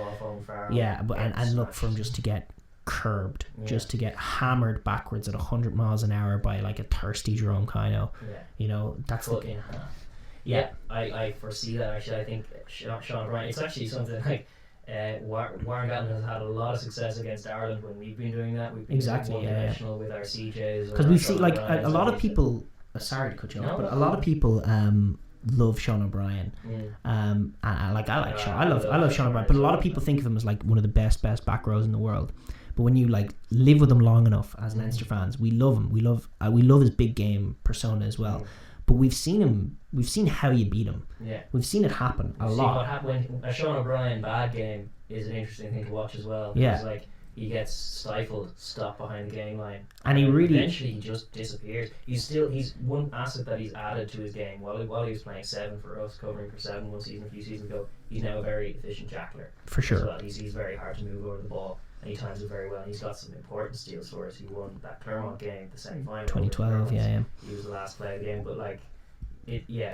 And look for him just to get curbed, just to get hammered backwards at 100 miles an hour by like a thirsty Jerome Kino. That's the game. I foresee that actually. I think Sean O'Brien, it's actually something like Warren Gatland has had a lot of success against Ireland when we've been doing that. We've been one-dimensional with our CJs. Because we've seen like a lot of people. Sorry to cut you off, but a lot of people love Sean O'Brien. And I like Sean. I love Sean O'Brien, but a lot of people think of him as like one of the best back rows in the world. But when you like live with him long enough as Leinster fans, we love him. We love his big game persona as well. But we've seen how you beat him. We've seen it happen a lot. What happened when a Sean O'Brien bad game is an interesting thing to watch as well. Because like he gets stifled, stopped behind the game line, and eventually he just disappears. He's one asset that he's added to his game. While he was playing 7 for us, covering for 7 a few seasons ago, he's now a very efficient jackler. For sure. Well. He's very hard to move over the ball, and he times it very well. And he's got some important steals for us. He won that Clermont game, the semi-final. 2012, He was the last play of the game, but like,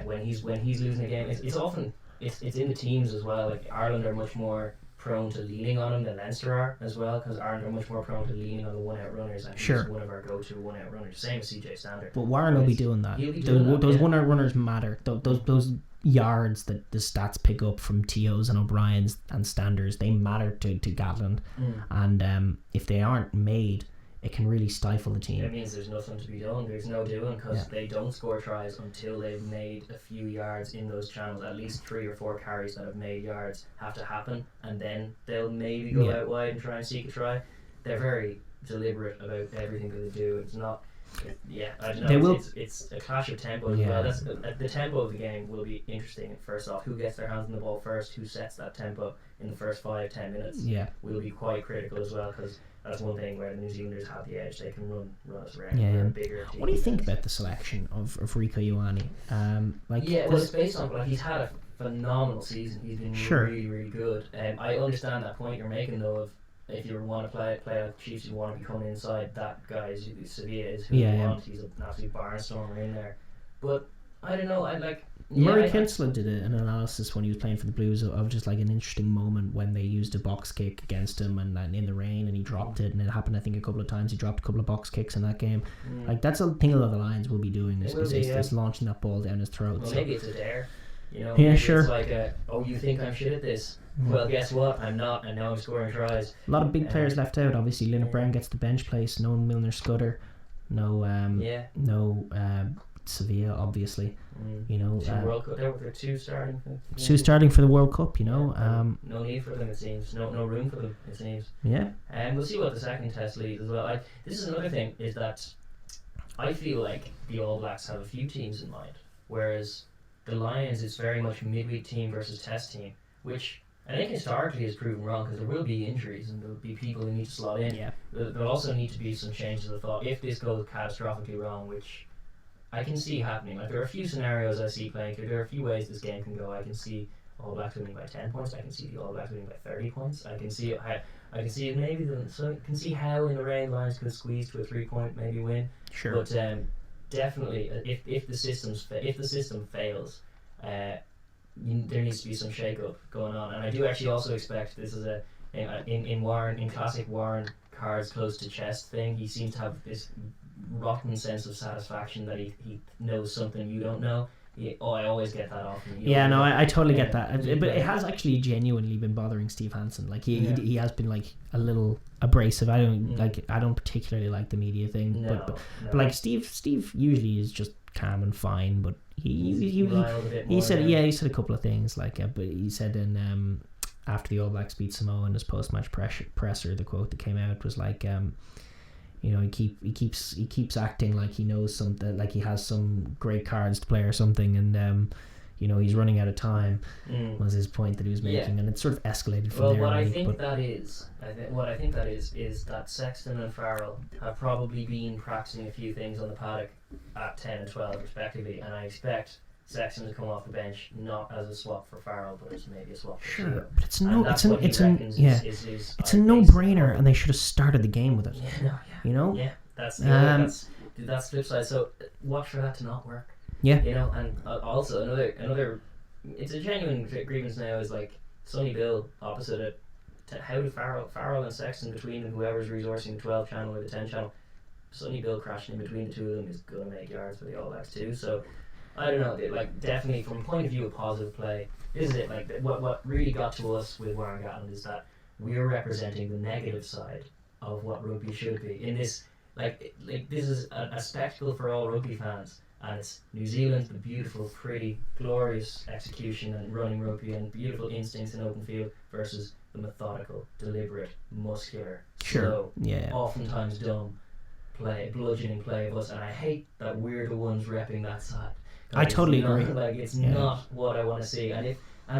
when he's losing a game, it's often it's in the teams as well. Like Ireland are much more prone to leaning on him than Leinster are as well, because Ireland are much more prone to leaning on the one-out runners, and he's one of our go-to one-out runners, same as CJ Stander. But Warren will be doing that. Those one-out runners matter. Those yards that the stats pick up from TOs and O'Briens and Standers, they matter to Gatland, and if they aren't made, it can really stifle the team. It means there's nothing to be done. There's no doing, because they don't score tries until they've made a few yards in those channels. At least 3 or 4 carries that have made yards have to happen, and then they'll maybe go out wide and try and seek a try. They're very deliberate about everything that they do. It's not. I don't know. It's a clash of tempos as well. That's the tempo of the game will be interesting. First off, who gets their hands on the ball first? Who sets that tempo in the first 5-10 minutes? Will be quite critical as well, because that's one thing where the New Zealanders have the edge. They can run us around. They're a bigger team. What do you think about the selection of Rieko Ioane? Well, it's based on he's had a phenomenal season. He's been really, really good. I understand that point you're making though of if you want to play like Chiefs, you want to be coming inside. That guy is Sevilla is who you want. He's an absolute barnstormer in there. But I don't know. Murray Kinsella did an analysis when he was playing for the Blues of just like an interesting moment when they used a box kick against him and in the rain, and he dropped it, and it happened I think a couple of times. He dropped a couple of box kicks in that game. Like that's a thing a lot of the Lions will be doing is launching that ball down his throat. Well, maybe it's a dare. Sure. It's like you think I'm shit at this? Well, guess what? I'm not, and now I'm scoring tries. A lot of big players left out. Obviously, Leonard Brown gets the bench place. No Milner Scudder. No Sevilla, obviously. World Cup. There were 2 starting. Two starting for the World Cup. No need for them, it seems. No room for them, it seems. And we'll see what the second test leads as well. This is another thing, is that I feel like the All Blacks have a few teams in mind, whereas the Lions is very much midweek team versus test team, which I think historically has proven wrong, because there will be injuries and there will be people who need to slot in. There'll also need to be some changes of thought if this goes catastrophically wrong, which I can see happening. Like there are a few scenarios I see playing. There are a few ways this game can go. I can see All Blacks winning by 10 points. I can see the All Blacks winning by 30 points. I can see it maybe can see how in the rain Lions could squeeze to a 3-point maybe win. Sure. But definitely, if the system fails, there needs to be some shake-up going on. And I do actually also expect this is in classic Warren cards close to chest thing. He seems to have this rotten sense of satisfaction that he knows something you don't know. I always get that off him. I totally get that. But it has actually genuinely been bothering Steve Hansen. Like he has been like a little abrasive. I don't particularly like the media thing. But like Steve usually is just calm and fine. But he said he said a couple of things like but he said in after the All Blacks beat Samoa in his post-match presser, the quote that came out was like he keeps acting like he knows something, like he has some great cards to play or something, and he's running out of time. Was his point that he was making, and it sort of escalated from there. What I think that is that Sexton and Farrell have probably been practicing a few things on the paddock at 10 and 12 respectively, and I expect Sexton to come off the bench not as a swap for Farrell, but as maybe a swap for Teo. But it's a no-brainer, and they should have started the game with it. Yeah, that's the flip side. So watch for that to not work. Yeah. And also another, it's a genuine grievance now is like Sonny Bill opposite it. How do Farrell and Sexton between them, whoever's resourcing the 12 channel or the 10 channel, Sonny Bill crashing in between the two of them is going to make yards for the All Blacks too. So I don't know, like definitely from a point of view of positive play, this is it. Like what really got to us with Warren Gatland is that we're representing the negative side of what rugby should be. In this, like this is a spectacle for all rugby fans, and it's New Zealand, the beautiful, pretty, glorious execution and running rugby and beautiful instincts in open field versus the methodical, deliberate, muscular, slow, oftentimes dumb bludgeoning play of us. And I hate that we're the ones repping that side. I totally agree. Like it's not what I want to see, and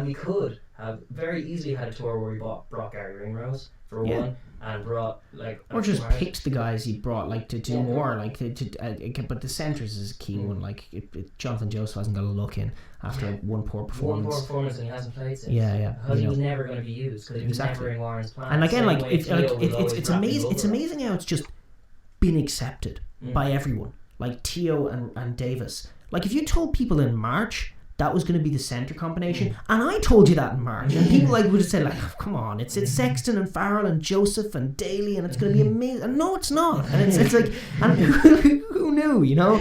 we could have very easily had a tour where we brought Gary Ringrose for one, and brought or just picked the guys he brought to do more but the centres is a key one. Like Jonathan Joseph hasn't got a look in after one poor performance. And he hasn't played since. Because he was never going to be used because he was never in Warren's plan. And again, it's amazing. It's amazing how it's just been accepted by everyone. Like Teo and Davis. Like if you told people in March that was going to be the centre combination, and I told you that in March, and people would have said oh, come on, it's Sexton and Farrell and Joseph and Daly, and it's going to be amazing. And no, it's not. And it's like, and who knew? How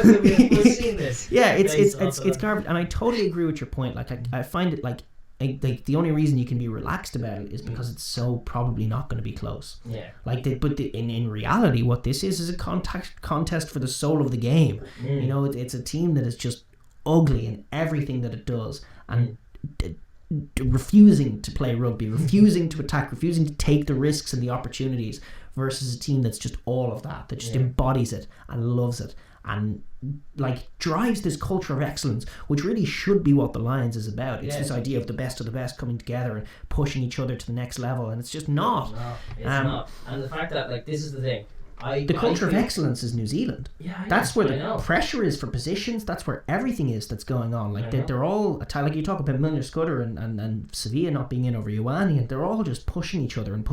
could we have foreseen this? Yeah, it's garbage, and I totally agree with your point. Like I find it like the only reason you can be relaxed about it is because it's so probably not going to be close. Yeah. In reality, what this is a contest for the soul of the game. It's a team that is just ugly in everything that it does, and refusing to play rugby, refusing to attack, refusing to take the risks and the opportunities, versus a team that's just all of that just embodies it and loves it. And drives this culture of excellence, which really should be what the Lions is about. It's this idea of the best coming together and pushing each other to the next level, and it's just not. It's not. And the fact that this is the thing. The culture of excellence is New Zealand. That's where the pressure is for positions. That's where everything is that's going on. They're all you talk about Milner Scudder and Sevilla not being in over Ioane, and they're all just pushing each other, and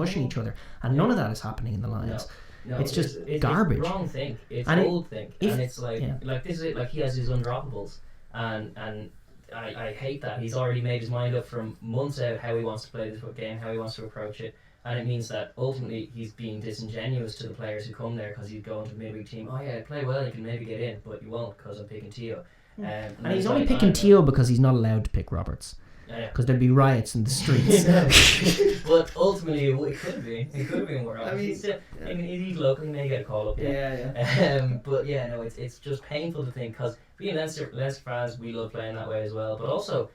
none of that is happening in the Lions. No, it's just garbage. It's wrong think. It's old think, and it's this is it. Like he has his undroppables, and I hate that he's already made his mind up from months out how he wants to play this game, how he wants to approach it, and it means that ultimately he's being disingenuous to the players who come there because he's going to a midweek team. Play well, you can maybe get in, but you won't because I'm picking Teo. And he's only picking Teo because he's not allowed to pick Roberts. Because there'd be riots in the streets. But ultimately, it could have been more. He's local, he may get a call up. But it's just painful to think because being Leinster fans, we love playing that way as well. But also,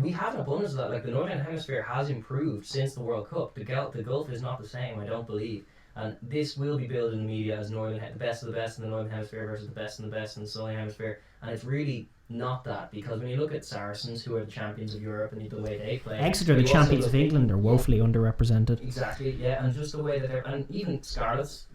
we have an abundance of that. Like the Northern Hemisphere has improved since the World Cup. The Gulf is not the same, I don't believe. And this will be billed in the media as the best of the best in the Northern Hemisphere versus the best of the best in the Southern Hemisphere. And it's really not that, because when you look at Saracens, who are the champions of Europe, and the way they play, Exeter, the champions of England, are woefully underrepresented. Exactly, and just the way that and even Scarlets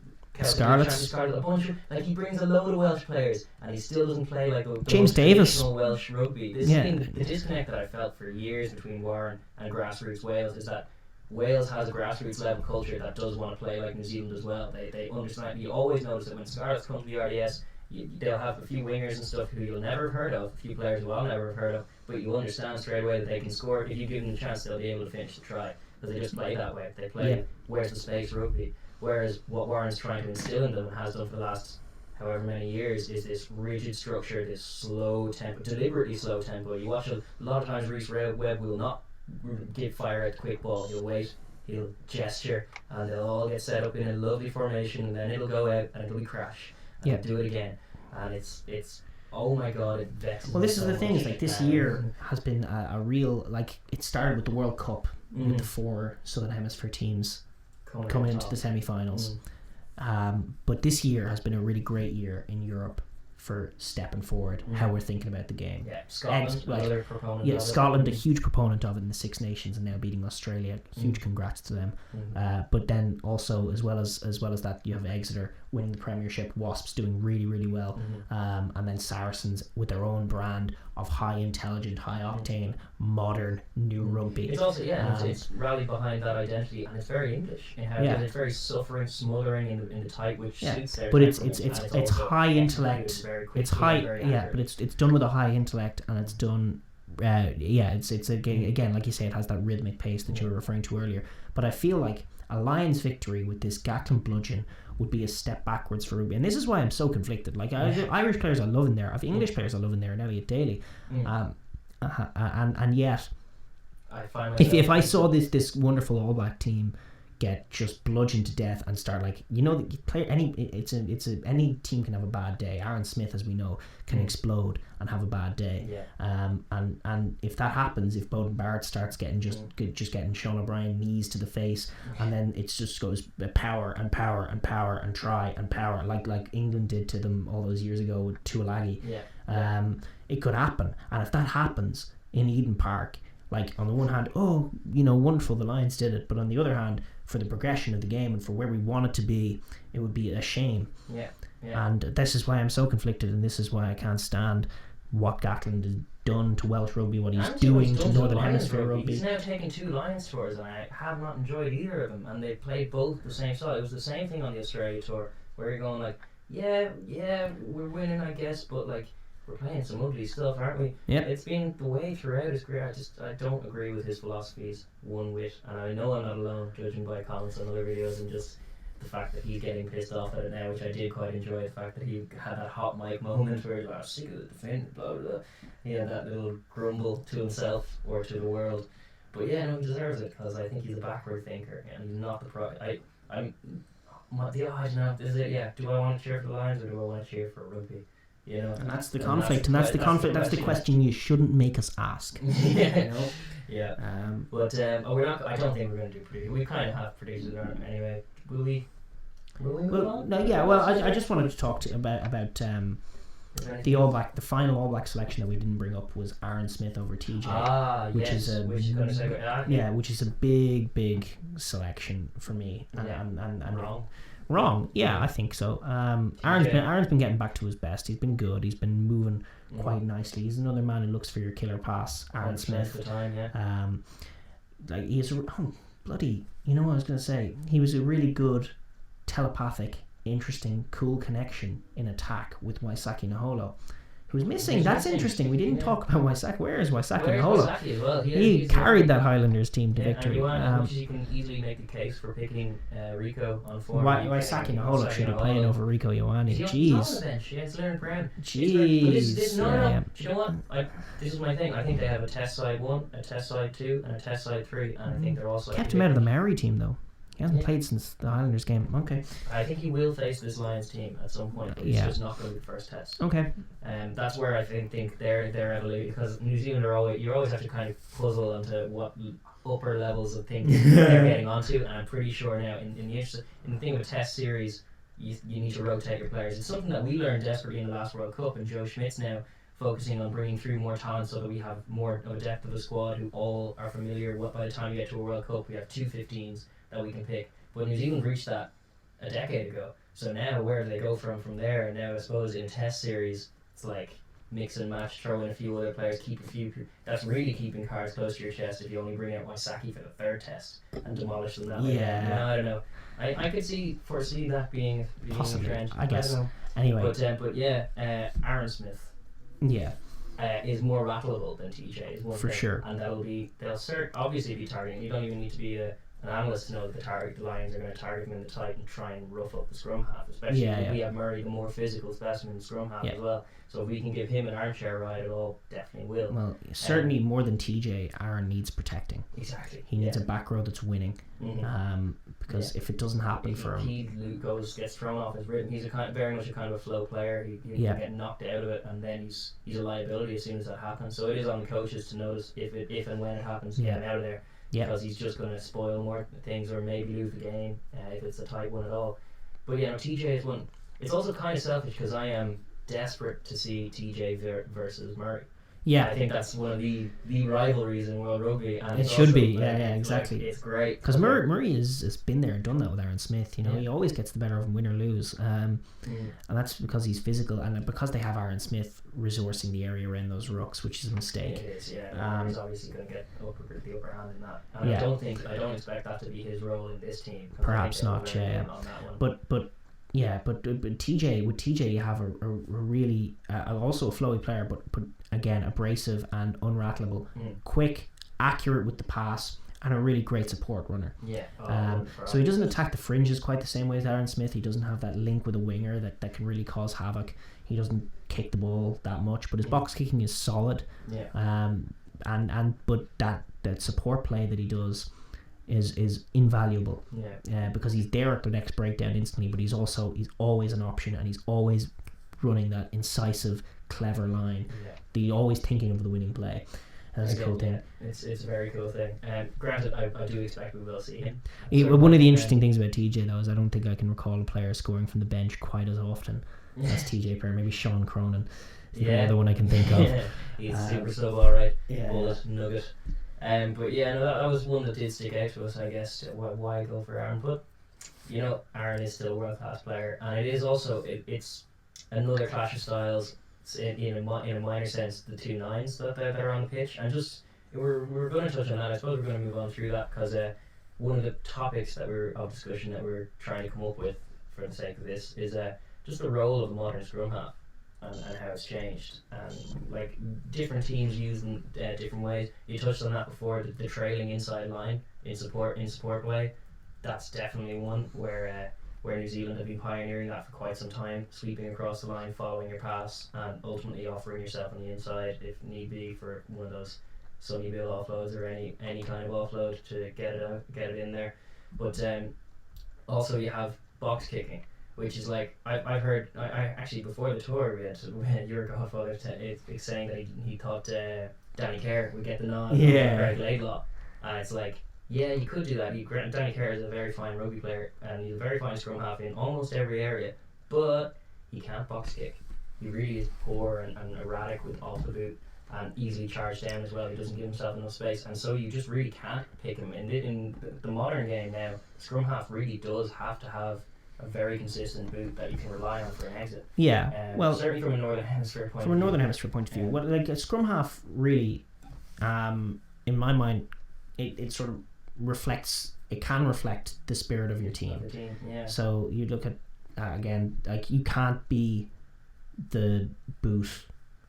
Scarlets. A bunch of, like, he brings a load of Welsh players, and he still doesn't play like the James most Davis. traditional Welsh rugby. This has been the disconnect that I felt for years between Warren and grassroots Wales, is that Wales has a grassroots level culture that does want to play like New Zealand as well. They understand. You always notice that when Scarlets come to the RDS, they'll have a few wingers and stuff who you'll never have heard of, a few players who I'll never have heard of, but you'll understand straight away that they can score. If you give them the chance, they'll be able to finish the try, because they just play that way. They play where's the space rugby. Whereas what Warren's trying to instill in them, and has done for the last however many years, is this rigid structure, this slow tempo, deliberately slow tempo. You watch a lot of times Rhys Webb will not give fire at the quick ball. He'll wait, he'll gesture, and they'll all get set up in a lovely formation, and then it'll go out and it'll be crash, and they'll do it again, and it's oh my god, it vexes. Well, this is so the thing, much. is like this year has been a real, like, it started with the World Cup with the 4 Southern Hemisphere teams coming into the semi-finals, but this year has been a really great year in Europe for stepping forward, how we're thinking about the game. Scotland, another proponent of it. Scotland, a huge proponent of it in the Six Nations, and now beating Australia. Huge congrats to them. But then also, as well as that, you have Exeter winning the Premiership, Wasps doing really, really well, and then Saracens with their own brand of high intelligent, high octane, modern new rugby. It's also it's rallied behind that identity, and it's very English in how it's very suffering, smothering in the type, which suits their but it's temperament, high intellect. It's high, but it's done with a high intellect, and it's done. It's again, like you say, it has that rhythmic pace that you were referring to earlier. But I feel like a Lions victory with this Gatland bludgeon would be a step backwards for rugby, and this is why I'm so conflicted. Like, I have Irish players I love in there, I have English players I love in there, and Elliot Daly, and yet, I find if I saw this wonderful All Black team get just bludgeoned to death and start, like, you know, any team can have a bad day. Aaron Smith, as we know, can explode and have a bad day. And if that happens, if Bowden Barrett starts getting getting Sean O'Brien knees to the face, and then it just goes power and power and power and try and power, like England did to them all those years ago with Tuolagi. It could happen, and if that happens in Eden Park, like, on the one hand, wonderful, the Lions did it, but on the other hand, for the progression of the game and for where we want it to be, it would be a shame. And this is why I'm so conflicted, and this is why I can't stand what Gatland has done to Welsh rugby, what he's doing to Northern Hemisphere rugby. He's now taken 2 Lions tours, and I have not enjoyed either of them, and they played both the same style. It was the same thing on the Australia tour, where you're going like, we're winning, I guess, but like, we're playing some ugly stuff, aren't we? It's been the way throughout his career. I don't agree with his philosophies one whit, and I know I'm not alone, judging by comments on other videos, and just the fact that he's getting pissed off at it now, which I did quite enjoy. The fact that he had that hot mic moment where he's like, sick of the defending, blah blah blah. He had that little grumble to himself or to the world. But he deserves it, because I think he's a backward thinker, and he's not the pro. I don't know. Is it? Do I want to cheer for the Lions, or do I want to cheer for rugby? You know, and that's the conflict, and that's the question you shouldn't make us ask. But we're not. I don't think we're going to do predictions. We kind of have predicted it anyway. Will we? Move on? No. Yeah. Well, I just wanted to talk about the All Black. The final All Black selection that we didn't bring up was Aaron Smith over TJ, which is a big selection for me. And wrong. I think so. Aaron's been getting back to his best. He's been good. He's been moving quite nicely. He's another man who looks for your killer pass. Aaron Smith. Like, he's bloody. You know what I was going to say? He was a really good telepathic, interesting, cool connection in attack with Waisaki Naholo, who's missing. That's interesting. We didn't talk about Waisaki. Where is Waisaki Naholo? Waisaki as well? He carried that Highlanders team to victory. You can easily make the case for picking Rico on form. Waisaki Naholo should have played over Rico Ioane. Jeez. She has Leonard Brown. Jeez. No. Do you know what? This is my thing. I think they have a test side 1, a test side 2, and a test side 3, and I think they're also kept him out of the Maori team though. He hasn't played since the Highlanders game. Okay. I think he will face this Lions team at some point, but it's just not going to be the first test. Okay. That's where I think their evolution, because New Zealand you always have to kind of puzzle onto what upper levels of things they're getting onto, and I'm pretty sure now in the thing with test series, you need to rotate your players. It's something that we learned desperately in the last World Cup, and Joe Schmidt's now focusing on bringing through more talent so that we have more of a depth of a squad who all are familiar. By the time you get to a World Cup, we have 2 15s that we can pick. But New Zealand reached that a decade ago. So now where do they go from there? And now I suppose in test series it's like mix and match, throw in a few other players, keep a few. That's really keeping cards close to your chest if you only bring out Wysaki for the third test and demolish them that way. Yeah. I don't know. I could foresee that being possibly a trend. I guess. I don't know. Anyway, But yeah, Aaron Smith. Yeah. Is more rattleable than TJ. Is one For thing. sure. And they'll obviously be targeting. You don't even need to be an analyst to know that the Lions are going to target him in the tight and try and rough up the scrum half. Especially if we have Murray, the more physical specimen in the scrum half as well. So if we can give him an armchair ride at all, definitely will. Well, certainly more than TJ, Aaron needs protecting. Exactly. He needs a back row that's winning. Because if it doesn't happen for him, he gets thrown off his rhythm. He's very much a kind of a flow player. He can get knocked out of it, and then he's a liability as soon as that happens. So it is on the coaches to notice if and when it happens, get him out of there. Because he's just going to spoil more things or maybe lose the game if it's a tight one at all. But TJ is one. It's also kind of selfish because I am desperate to see TJ versus Murray. Yeah, I think that's one of the rivalries in World Rugby, and it should be. Exactly. It's great because Murray has been there and done that with Aaron Smith. He always gets the better of him, win or lose, and that's because he's physical and because they have Aaron Smith resourcing the area around those rucks, which is a mistake. It is, he's obviously going to get the upper hand in that, and I don't expect that to be his role in this team. Perhaps not. But TJ, with TJ you have a really also a flowy player, but again abrasive and unrattleable, quick, accurate with the pass, and a really great support runner. So he doesn't attack the fringes quite the same way as Aaron Smith. He doesn't have that link with a winger that can really cause havoc. He doesn't kick the ball that much, but his box kicking is solid. But that support play that he does is invaluable. Because he's there at the next breakdown instantly, but he's always an option, and he's always running that incisive, clever line. He's always thinking of the winning play. That's a cool thing. It's a very cool thing. Granted, I do expect we will see him. One of the interesting things about TJ though is I don't think I can recall a player scoring from the bench quite as often as TJ player. Maybe Sean Cronin. The other one I can think of. He's super sub, alright. Bullet, nugget. That was one that did stick out to us, I guess. Why go for Aaron? But Aaron is still a world class player, and it is also it's another clash of styles. In a minor sense, the two nines that are on the pitch, and just we're going to touch on that. I suppose we're going to move on through that because one of the topics of discussion that we're trying to come up with for the sake of this is just the role of the modern scrum half and how it's changed, and like different teams use them different ways. You touched on that before, the trailing inside line in support way. That's definitely one where New Zealand have been pioneering that for quite some time, sweeping across the line, following your pass, and ultimately offering yourself on the inside if need be for one of those Sonny Bill offloads or any kind of offload to get it in there. But also you have box kicking, which is like I've heard. I actually before the tour we had your godfather saying that he thought Danny Kerr would get the nod. Greg Laidlaw, and it's like. Yeah, you could do that. Danny Kerr is a very fine rugby player, and he's a very fine scrum half in almost every area, but he can't box kick. He really is poor and erratic with off the boot, and easily charged down as well. He doesn't give himself enough space, and so you just really can't pick him. In the modern game now, scrum half really does have to have a very consistent boot that you can rely on for an exit. Certainly from a northern hemisphere point of view. From a northern hemisphere point of view, like a scrum half really, in my mind, it sort of can reflect the spirit of your team. So you look at again, like you can't be the boot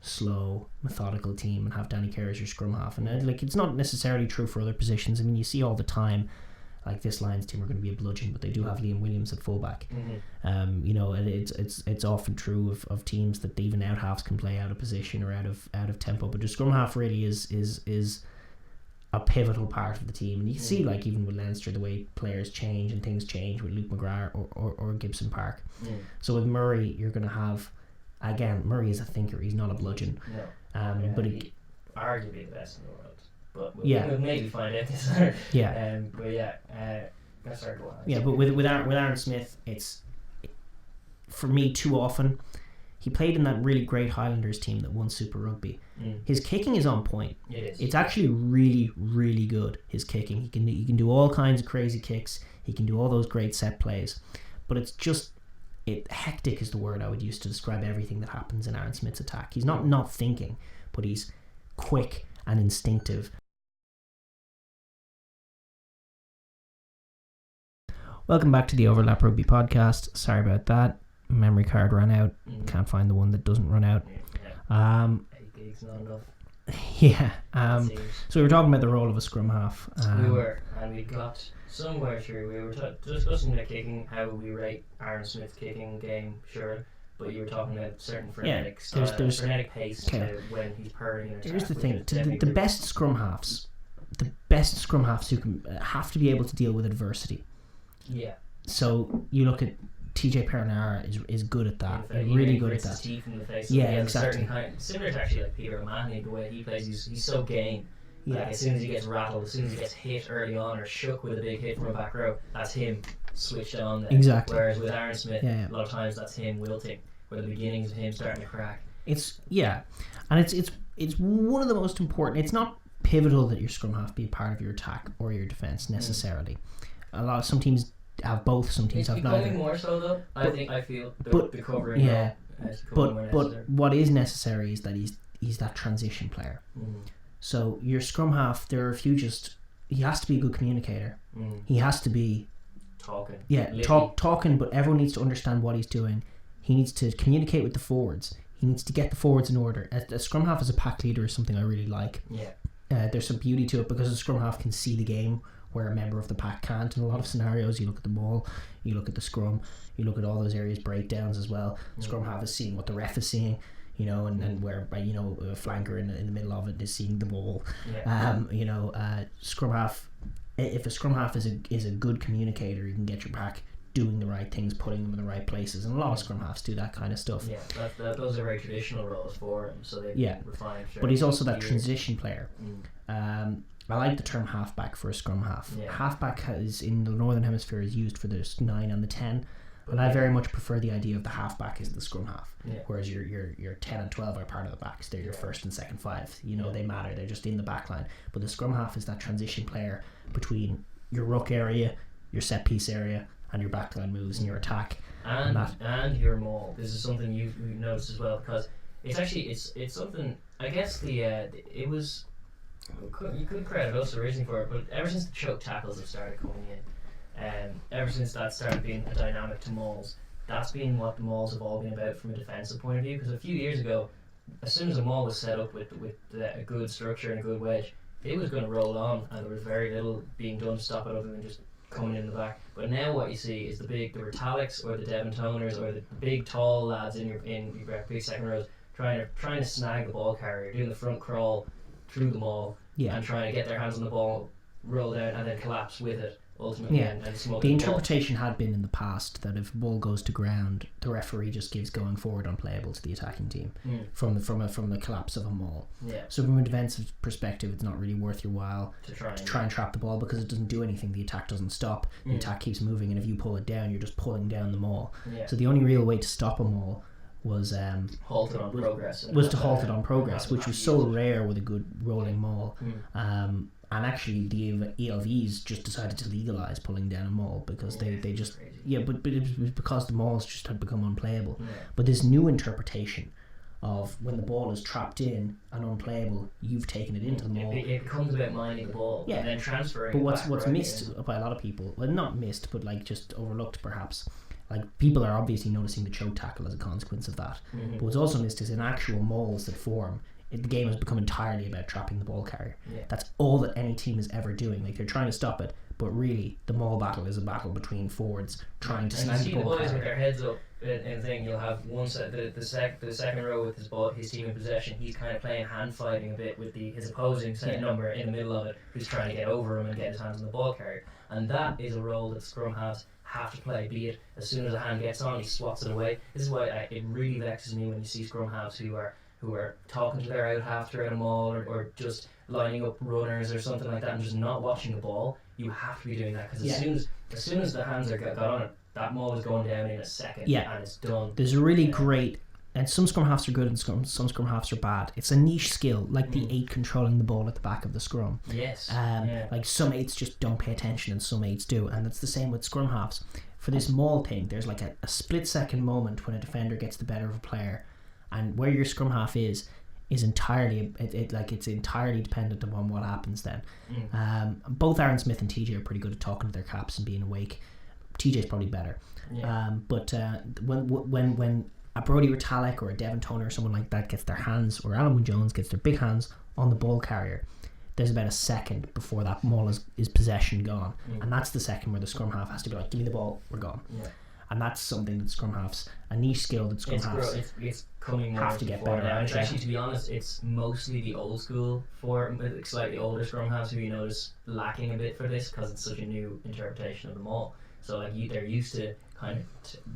slow methodical team and have Danny Kerr as your scrum half, and like it's not necessarily true for other positions. I mean, you see all the time like this Lions team are going to be a bludgeon, but they do have Liam Williams at fullback. And it's often true of teams that even out halves can play out of position or out of tempo, but the scrum half really is a pivotal part of the team, and you can see like even with Leinster the way players change and things change with Luke McGrath or Gibson Park. So with Murray you're going to have, again, Murray is a thinker, he's not a bludgeon. But arguably the best in the world, but we'll maybe find out this year. But with Aaron Smith, it's for me too often he played in that really great Highlanders team that won Super Rugby. His kicking is on point. It is. It's actually really, really good, his kicking. He can do all kinds of crazy kicks. He can do all those great set plays. but it's just hectic is the word I would use to describe everything that happens in Aaron Smith's attack. He's not thinking, but he's quick and instinctive. Welcome back to the Overlap Rugby podcast. Sorry about that. Memory card ran out. Can't find the one that doesn't run out. 8 gigs, not enough. Yeah. So we were talking about the role of a scrum half. We were, and we got somewhere through. We were discussing the kicking, how we rate Aaron Smith's kicking game, sure. But you were talking about certain frenetic frenetic pace when he's purring. Here's the thing: the best scrum halves who can have to be able to deal with adversity. Yeah. So you look at TJ Pernara is good at that. Really good at that. Teeth in the face. Yeah, exactly. Similar to actually like Peter O'Mahony, the way he plays, he's so game. Yeah. Like as soon as he gets rattled, as soon as he gets hit early on or shook with a big hit from a back row, that's him switched on then. Exactly. Whereas with Aaron Smith, a lot of times that's him wilting, or the beginnings of him starting to crack. It's one of the most important. It's not pivotal that your scrum half be a part of your attack or your defence necessarily. Some teams have both. Some teams have neither. It's becoming more so though. I feel the covering. Yeah. But what is necessary is that he's that transition player. So your scrum half, he has to be a good communicator. He has to be talking. Yeah, talking. But everyone needs to understand what he's doing. He needs to communicate with the forwards. He needs to get the forwards in order. A scrum half as a pack leader is something I really like. Yeah. There's some beauty to it because a scrum half can see the game where a member of the pack can't. In a lot of scenarios, you look at the ball, you look at the scrum, you look at all those areas, breakdowns as well. Scrum half is seeing what the ref is seeing, and where a flanker in the middle of it is seeing the ball. Scrum half. If a scrum half is a good communicator, you can get your pack doing the right things, putting them in the right places, and a lot of scrum halves do that kind of stuff. Yeah, those are very traditional roles for him, so they refine. But he's also that transition player. I like the term halfback for a scrum half. Halfback in the Northern Hemisphere is used for the 9 and the 10, but I very much prefer the idea of the halfback as the scrum half. Whereas your 10 and 12 are part of the backs. They're your first and second five. They matter. They're just in the back line. But the scrum half is that transition player between your ruck area, your set piece area, and your backline moves and your attack. And your maul. This is something you've noticed as well, because it's actually it's something. I guess it was. You could credit us originally for it, but ever since the choke tackles have started coming in, ever since that started being a dynamic to mauls, that's been what the mauls have all been about from a defensive point of view. Because a few years ago, as soon as a maul was set up with a good structure and a good wedge, it was going to roll on, and there was very little being done to stop it other than just coming in the back. But now what you see is the Retalix or the Devon Toners or the big tall lads in your big second rows trying to snag the ball carrier, doing the front crawl through the maul, and trying to get their hands on the ball, roll down, and then collapse with it ultimately. And smoke the interpretation had been in the past that if a ball goes to ground, the referee just gives going forward unplayable to the attacking team from the collapse of a maul. So from a defensive perspective, it's not really worth your while to try and trap the ball because it doesn't do anything. The attack doesn't stop. The attack keeps moving, and if you pull it down, you're just pulling down the maul. So the only real way to stop a maul was halt it on progress, which was so rare with a good rolling maul. And actually the ELVs just decided to legalise pulling down a maul because they just but it was because the mauls just had become unplayable. But this new interpretation of when the ball is trapped in and unplayable, you've taken it into the maul. It becomes about minding the ball and then transferring. But what's missed by a lot of people, well, not missed, but like just overlooked perhaps. Like people are obviously noticing the choke tackle as a consequence of that. But what's also missed is in actual mauls that form, the game has become entirely about trapping the ball carrier. That's all that any team is ever doing. Like they're trying to stop it, but really the maul battle is a battle between forwards trying to snag the ball carrier. You see the boys with their heads up and thing. You'll have one set the second row with his team in possession. He's kind of playing hand fighting a bit with his opposing set number in the middle of it, who's trying to get over him and get his hands on the ball carrier. And that is a role that scrum halves have to play, be it as soon as a hand gets on, he swats it away. This is why it really vexes me when you see scrum halves who are talking to their out half throughout a maul or just lining up runners or something like that and just not watching the ball. You have to be doing that because as soon as the hands are got on it, that maul is going down in a second and it's done. There's a really great, and some scrum halves are good and some scrum halves are bad. It's a niche skill, like the 8 controlling the ball at the back of the scrum. Yes. Like some 8s just don't pay attention and some 8s do, and it's the same with scrum halves. for this maul thing, there's like a split second moment when a defender gets the better of a player, and where your scrum half is entirely it's entirely dependent upon what happens then. Both Aaron Smith and TJ are pretty good at talking to their caps and being awake. TJ's probably better. But when a Brodie Retallick or a Devin Toner or someone like that gets their hands, or Alan Wynne Jones gets their big hands on the ball carrier, there's about a second before that maul is possession gone, and that's the second where the scrum half has to be like, give me the ball, we're gone. And that's something that scrum halves, a niche skill that scrum halves it's coming more have to get better now. at. It's actually, to be honest, it's mostly the old school for slightly older scrum halves who you notice lacking a bit for this, because it's such a new interpretation of the maul. So like they're used to kind of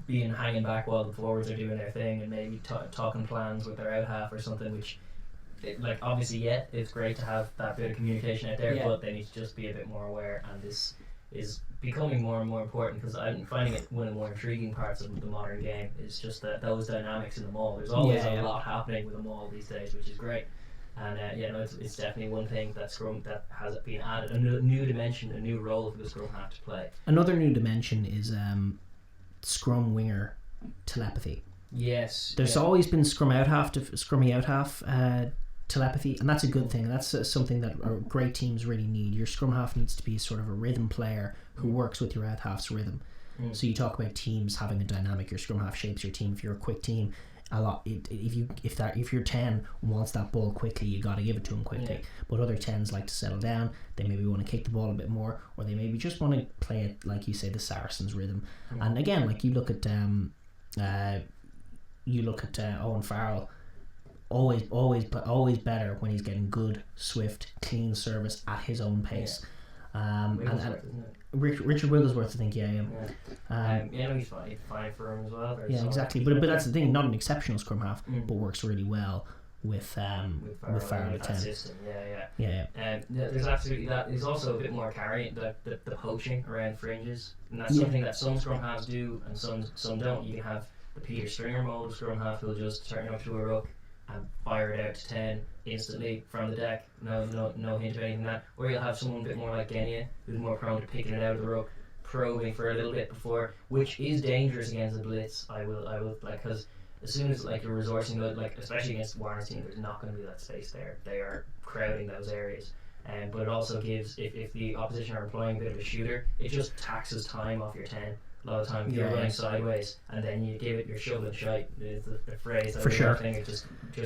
being hanging back while the forwards are doing their thing, and maybe talking plans with their out half or something, which like obviously it's great to have that bit of communication out there, but they need to just be a bit more aware, and this is becoming more and more important, because I'm finding it one of the more intriguing parts of the modern game is just that those dynamics in the maul. There's always a lot happening with the maul these days, which is great. And it's definitely one thing that scrum that has been added, a new dimension, a new role for the scrum half to play. Another new dimension is scrum winger telepathy. Yes, there's always been scrummy out half telepathy, and that's a good thing. That's something that great teams really need. Your scrum half needs to be sort of a rhythm player who works with your out half's rhythm. So you talk about teams having a dynamic. Your scrum half shapes your team. If you're a quick team, a lot. If your 10 wants that ball quickly, you got to give it to him quickly. But other 10s like to settle down. They maybe want to kick the ball a bit more, or they maybe just want to play it, like you say, the Saracens rhythm. And again, like you look at Owen Farrell. Always better when he's getting good, swift, clean service at his own pace. Richard Wigglesworth, I think, he's fine for him as well. Exactly. But that's the thing. Not an exceptional scrum half, but works really well with Farrell at 10. System. There's absolutely that. There's also a bit more carrying the poaching around fringes, and that's something that some scrum halves do and some don't. You can have the Peter Stringer mold of scrum half who'll just turn up to a ruck and fire it out to 10 instantly from the deck. No hint of anything like that. Or you'll have someone a bit more like Genia, who's more prone to picking it out of the ruck, probing for a little bit before, which is dangerous against the blitz. I will like, because as soon as like you're resourcing, like especially against Warren's team, there's not going to be that space there. They are crowding those areas. But it also gives, if the opposition are employing a bit of a shooter, it just taxes time off your 10. A lot of time you're running sideways, and then you give it your shove and shite. It's a phrase that I think it just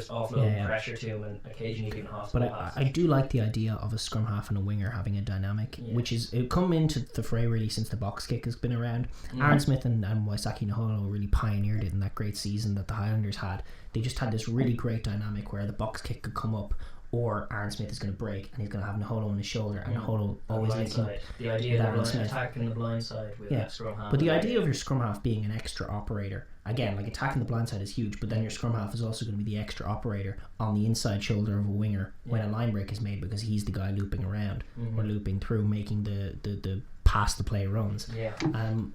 offload pressure to him, and occasionally even hospital. But I do like the idea of a scrum half and a winger having a dynamic, which is it come into the fray really since the box kick has been around. Aaron Smith and Waisake Naholo really pioneered it in that great season that the Highlanders had. They just had this really great dynamic where the box kick could come up, or Aaron Smith is going to break and he's going to have Naholo on his shoulder, and Naholo always linking the idea of attacking the blind side with that scrum half. But the idea of your scrum half being an extra operator, again, like attacking the blind side is huge, but then your scrum half is also going to be the extra operator on the inside shoulder of a winger when a line break is made, because he's the guy looping around or looping through, making the pass the play runs.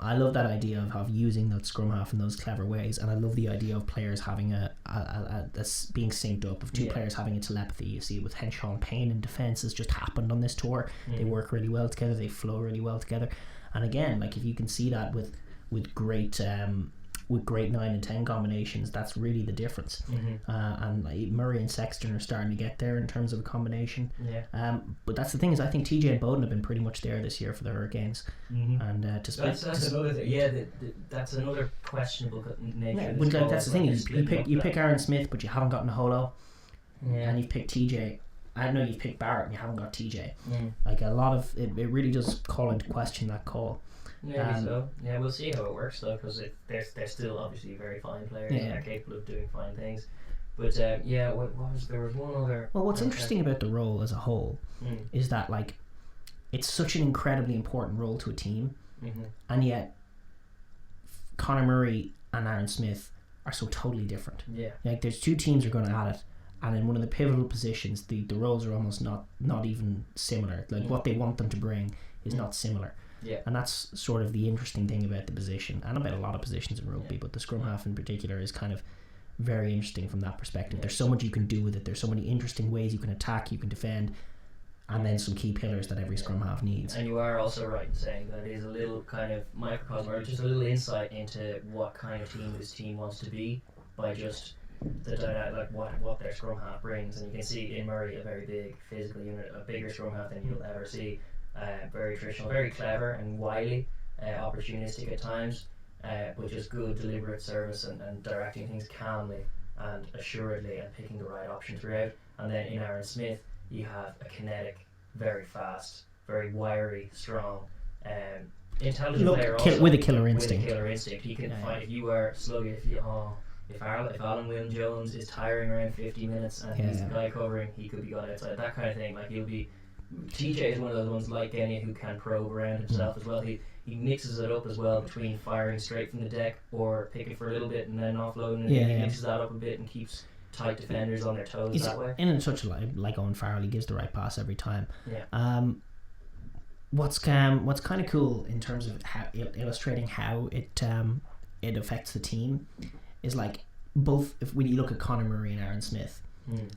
I love that idea of using that scrum half in those clever ways, and I love the idea of players having a being synced up, of two players having a telepathy. You see it with Henshaw Payne in defence has just happened on this tour. They work really well together, they flow really well together, and again, like if you can see that with great 9 and 10 combinations, that's really the difference. And like Murray and Sexton are starting to get there in terms of a combination. But that's the thing, is I think TJ and Bowden have been pretty much there this year for the Hurricanes. And that's another thing. That's another questionable nature. But like, that's the thing, is you pick Aaron Smith, but you haven't got Naholo, and you've picked TJ. I know you've picked Barrett and you haven't got TJ. Like a lot of it really does call into question that call. Maybe so. Yeah, we'll see how it works though, because they're still obviously very fine players and they're capable of doing fine things. But there was one other. Well, what's interesting about the role as a whole is that like it's such an incredibly important role to a team, and yet Conor Murray and Aaron Smith are so totally different. Like there's two teams are going at it, and in one of the pivotal positions, the roles are almost not even similar. Like what they want them to bring is not similar. And that's sort of the interesting thing about the position, and about a lot of positions in rugby, but the scrum half in particular is kind of very interesting from that perspective. There's so much you can do with it. There's so many interesting ways you can attack, you can defend, and then some key pillars that every scrum half needs. And you are also right in saying that it is a little kind of microcosm, or just a little insight into what kind of team this team wants to be by just like what their scrum half brings. And you can see in Murray a very big physical unit, a bigger scrum half than you'll ever see. Very traditional, very clever and wily, opportunistic at times, but just good deliberate service and directing things calmly and assuredly and picking the right option throughout. And then in Aaron Smith you have a kinetic, very fast, very wiry, strong, intelligent player also, with a killer instinct. He can find if you are sluggy, if Alan Wynne Jones is tiring around 50 minutes and he's the guy covering, he could be gone outside, that kind of thing. Like TJ is one of those ones like Genia who can probe around himself as well. He mixes it up as well between firing straight from the deck or picking for a little bit and then offloading. He mixes that up a bit and keeps tight defenders on their toes that way. In such a like Owen Farrell, he gives the right pass every time. What's kind of cool in terms of how illustrating how it affects the team is like when you look at Conor Murray and Aaron Smith,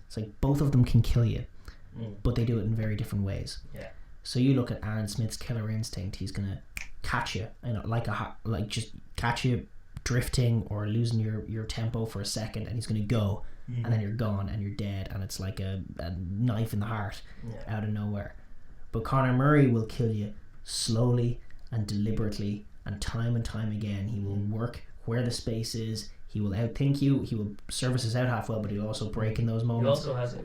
it's like both of them can kill you, but they do it in very different ways. So you look at Aaron Smith's killer instinct, he's gonna catch you, just catch you drifting or losing your tempo for a second, and he's gonna go, and then you're gone and you're dead, and it's like a knife in the heart out of nowhere. But Conor Murray will kill you slowly and deliberately, and time again. He will work where the space is. He will outthink you. He will service his out half well, but he'll also break in those moments. He also has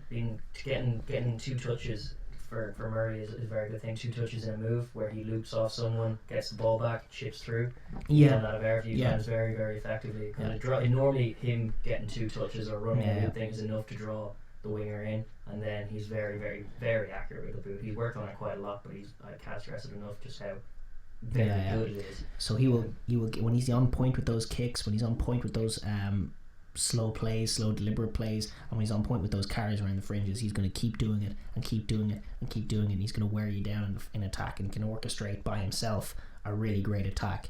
been getting 2 touches for Murray is a very good thing. 2 touches in a move where he loops off someone, gets the ball back, chips through. He's done that a very few times very, very effectively. Normally him getting 2 touches or running a good thing is enough to draw the winger in, and then he's very, very, very accurate with the boot. He's worked on it quite a lot, but I can't stress it enough just how very good it is. So he will when he's on point with those kicks, when he's on point with those slow deliberate plays, and when he's on point with those carries around the fringes, he's going to keep doing it and keep doing it and keep doing it, and he's going to wear you down in attack and can orchestrate by himself a really great attack.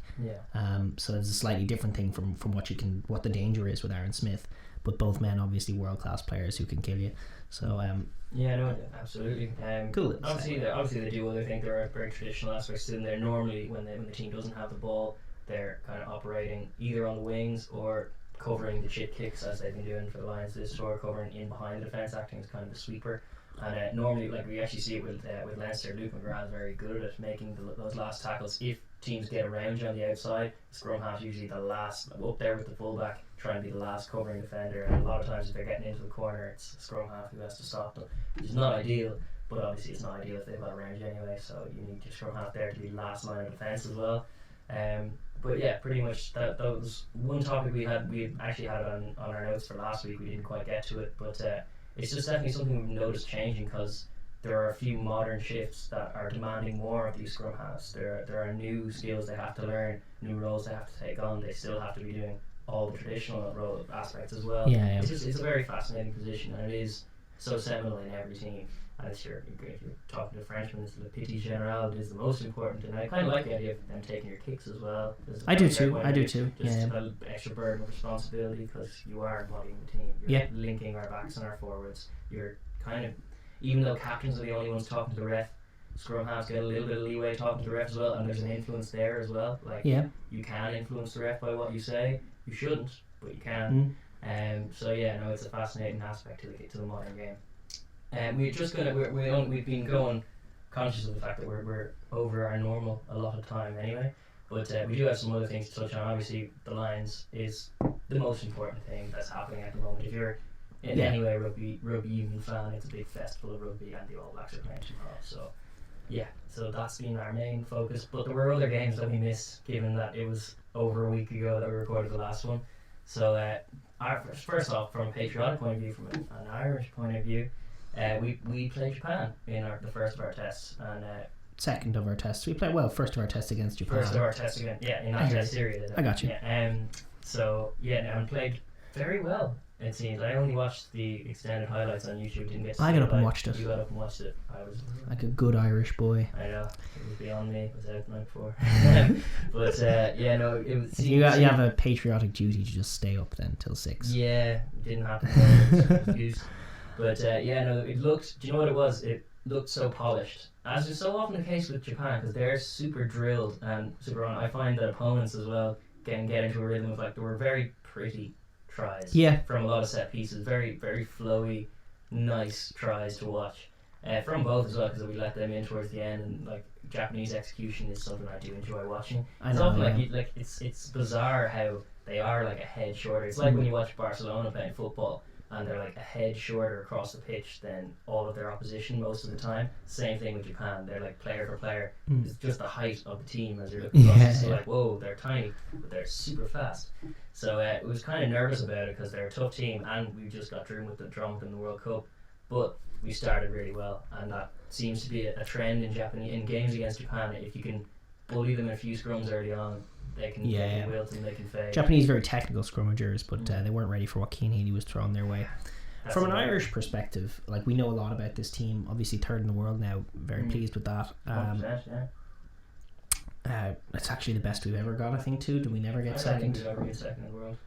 So it's a slightly different thing from what the danger is with Aaron Smith, but both men obviously world class players who can kill you. So absolutely. Cool. Obviously they do other things. There are very traditional aspects in there. Normally when the team doesn't have the ball, they're kind of operating either on the wings or covering the chip kicks, as they've been doing for the Lions this tour, covering in behind the defence, acting as kind of the sweeper. And normally, like we actually see it with Leinster, Luke McGrath is very good at making those last tackles. If teams get around you on the outside, scrum half usually the last up there with the fullback, trying to be the last covering defender. And a lot of times if they're getting into the corner, it's scrum half who has to stop them, which is not ideal. But obviously it's not ideal if they've got around you anyway. So you need your scrum half there to be the last line of defence as well. But yeah, pretty much that was one topic we actually had on our notes for last week. We didn't quite get to it, but it's just definitely something we've noticed changing, because there are a few modern shifts that are demanding more of these scrum halves. There are new skills they have to learn, new roles they have to take on. They still have to be doing all the traditional role aspects as well. It's a very fascinating position, and it is so seminal in every team. And if you're talking to Frenchmen, it's the petit général is the most important, and I kind of like the idea of them taking your kicks as well. I do too. Just an extra burden of responsibility, because you are embodying the team. You're linking our backs and our forwards. You're kind of, even though captains are the only ones talking to the ref, scrum halves get a little bit of leeway talking to the ref as well, and there's an influence there as well. You can influence the ref by what you say. You shouldn't, but you can. It's a fascinating aspect to the modern game. We've been going conscious of the fact that we're over our normal a lot of time anyway, but we do have some other things to touch on. Obviously the Lions is the most important thing that's happening at the moment. If you're in any way rugby union fan, it's a big festival of rugby, and the All Blacks are playing tomorrow, so that's been our main focus. But there were other games that we missed, given that it was over a week ago that we recorded the last one. So first off, from a patriotic point of view, from an Irish point of view, we played Japan in the first of our tests, and second of our tests. We played first of our tests against Japan. First of our tests again, in that test series. I got you. And played very well. It seems. I only watched the extended highlights on YouTube. Didn't get. I got up and watched it. You got up and watched it. I was like a good Irish boy. I know. It was beyond me. It was out the night before. But it was. You have a patriotic duty to just stay up then till 6. Yeah, didn't happen. But it looked. Do you know what it was? looked so polished, as is so often the case with Japan, because they're super drilled and super on. I find that opponents as well can get into a rhythm of, like, there were very pretty tries from a lot of set pieces, very, very flowy, nice tries to watch from both as well, because we let them in towards the end, and like Japanese execution is something I do enjoy watching. It's often it's bizarre how they are like a head shorter. It's like when you watch Barcelona playing football and they're like a head shorter across the pitch than all of their opposition most of the time. Same thing with Japan. They're like player for player. It's just the height of the team as you're looking across. So like, whoa, they're tiny, but they're super fast. So it was kind of nervous about it because they're a tough team, and we just got through with the drum in the World Cup. But we started really well, and that seems to be a trend in games against Japan. If you can bully them in a few scrums early on, they can wilt and they can fade. Japanese very technical scrummagers, but they weren't ready for what Keane Healy was throwing their way. From an Irish perspective, like, we know a lot about this team. Obviously, third in the world now. Very pleased with that. It's actually the best we've ever got, I think, too. Did we never get second? I don't think we've ever been second in the world.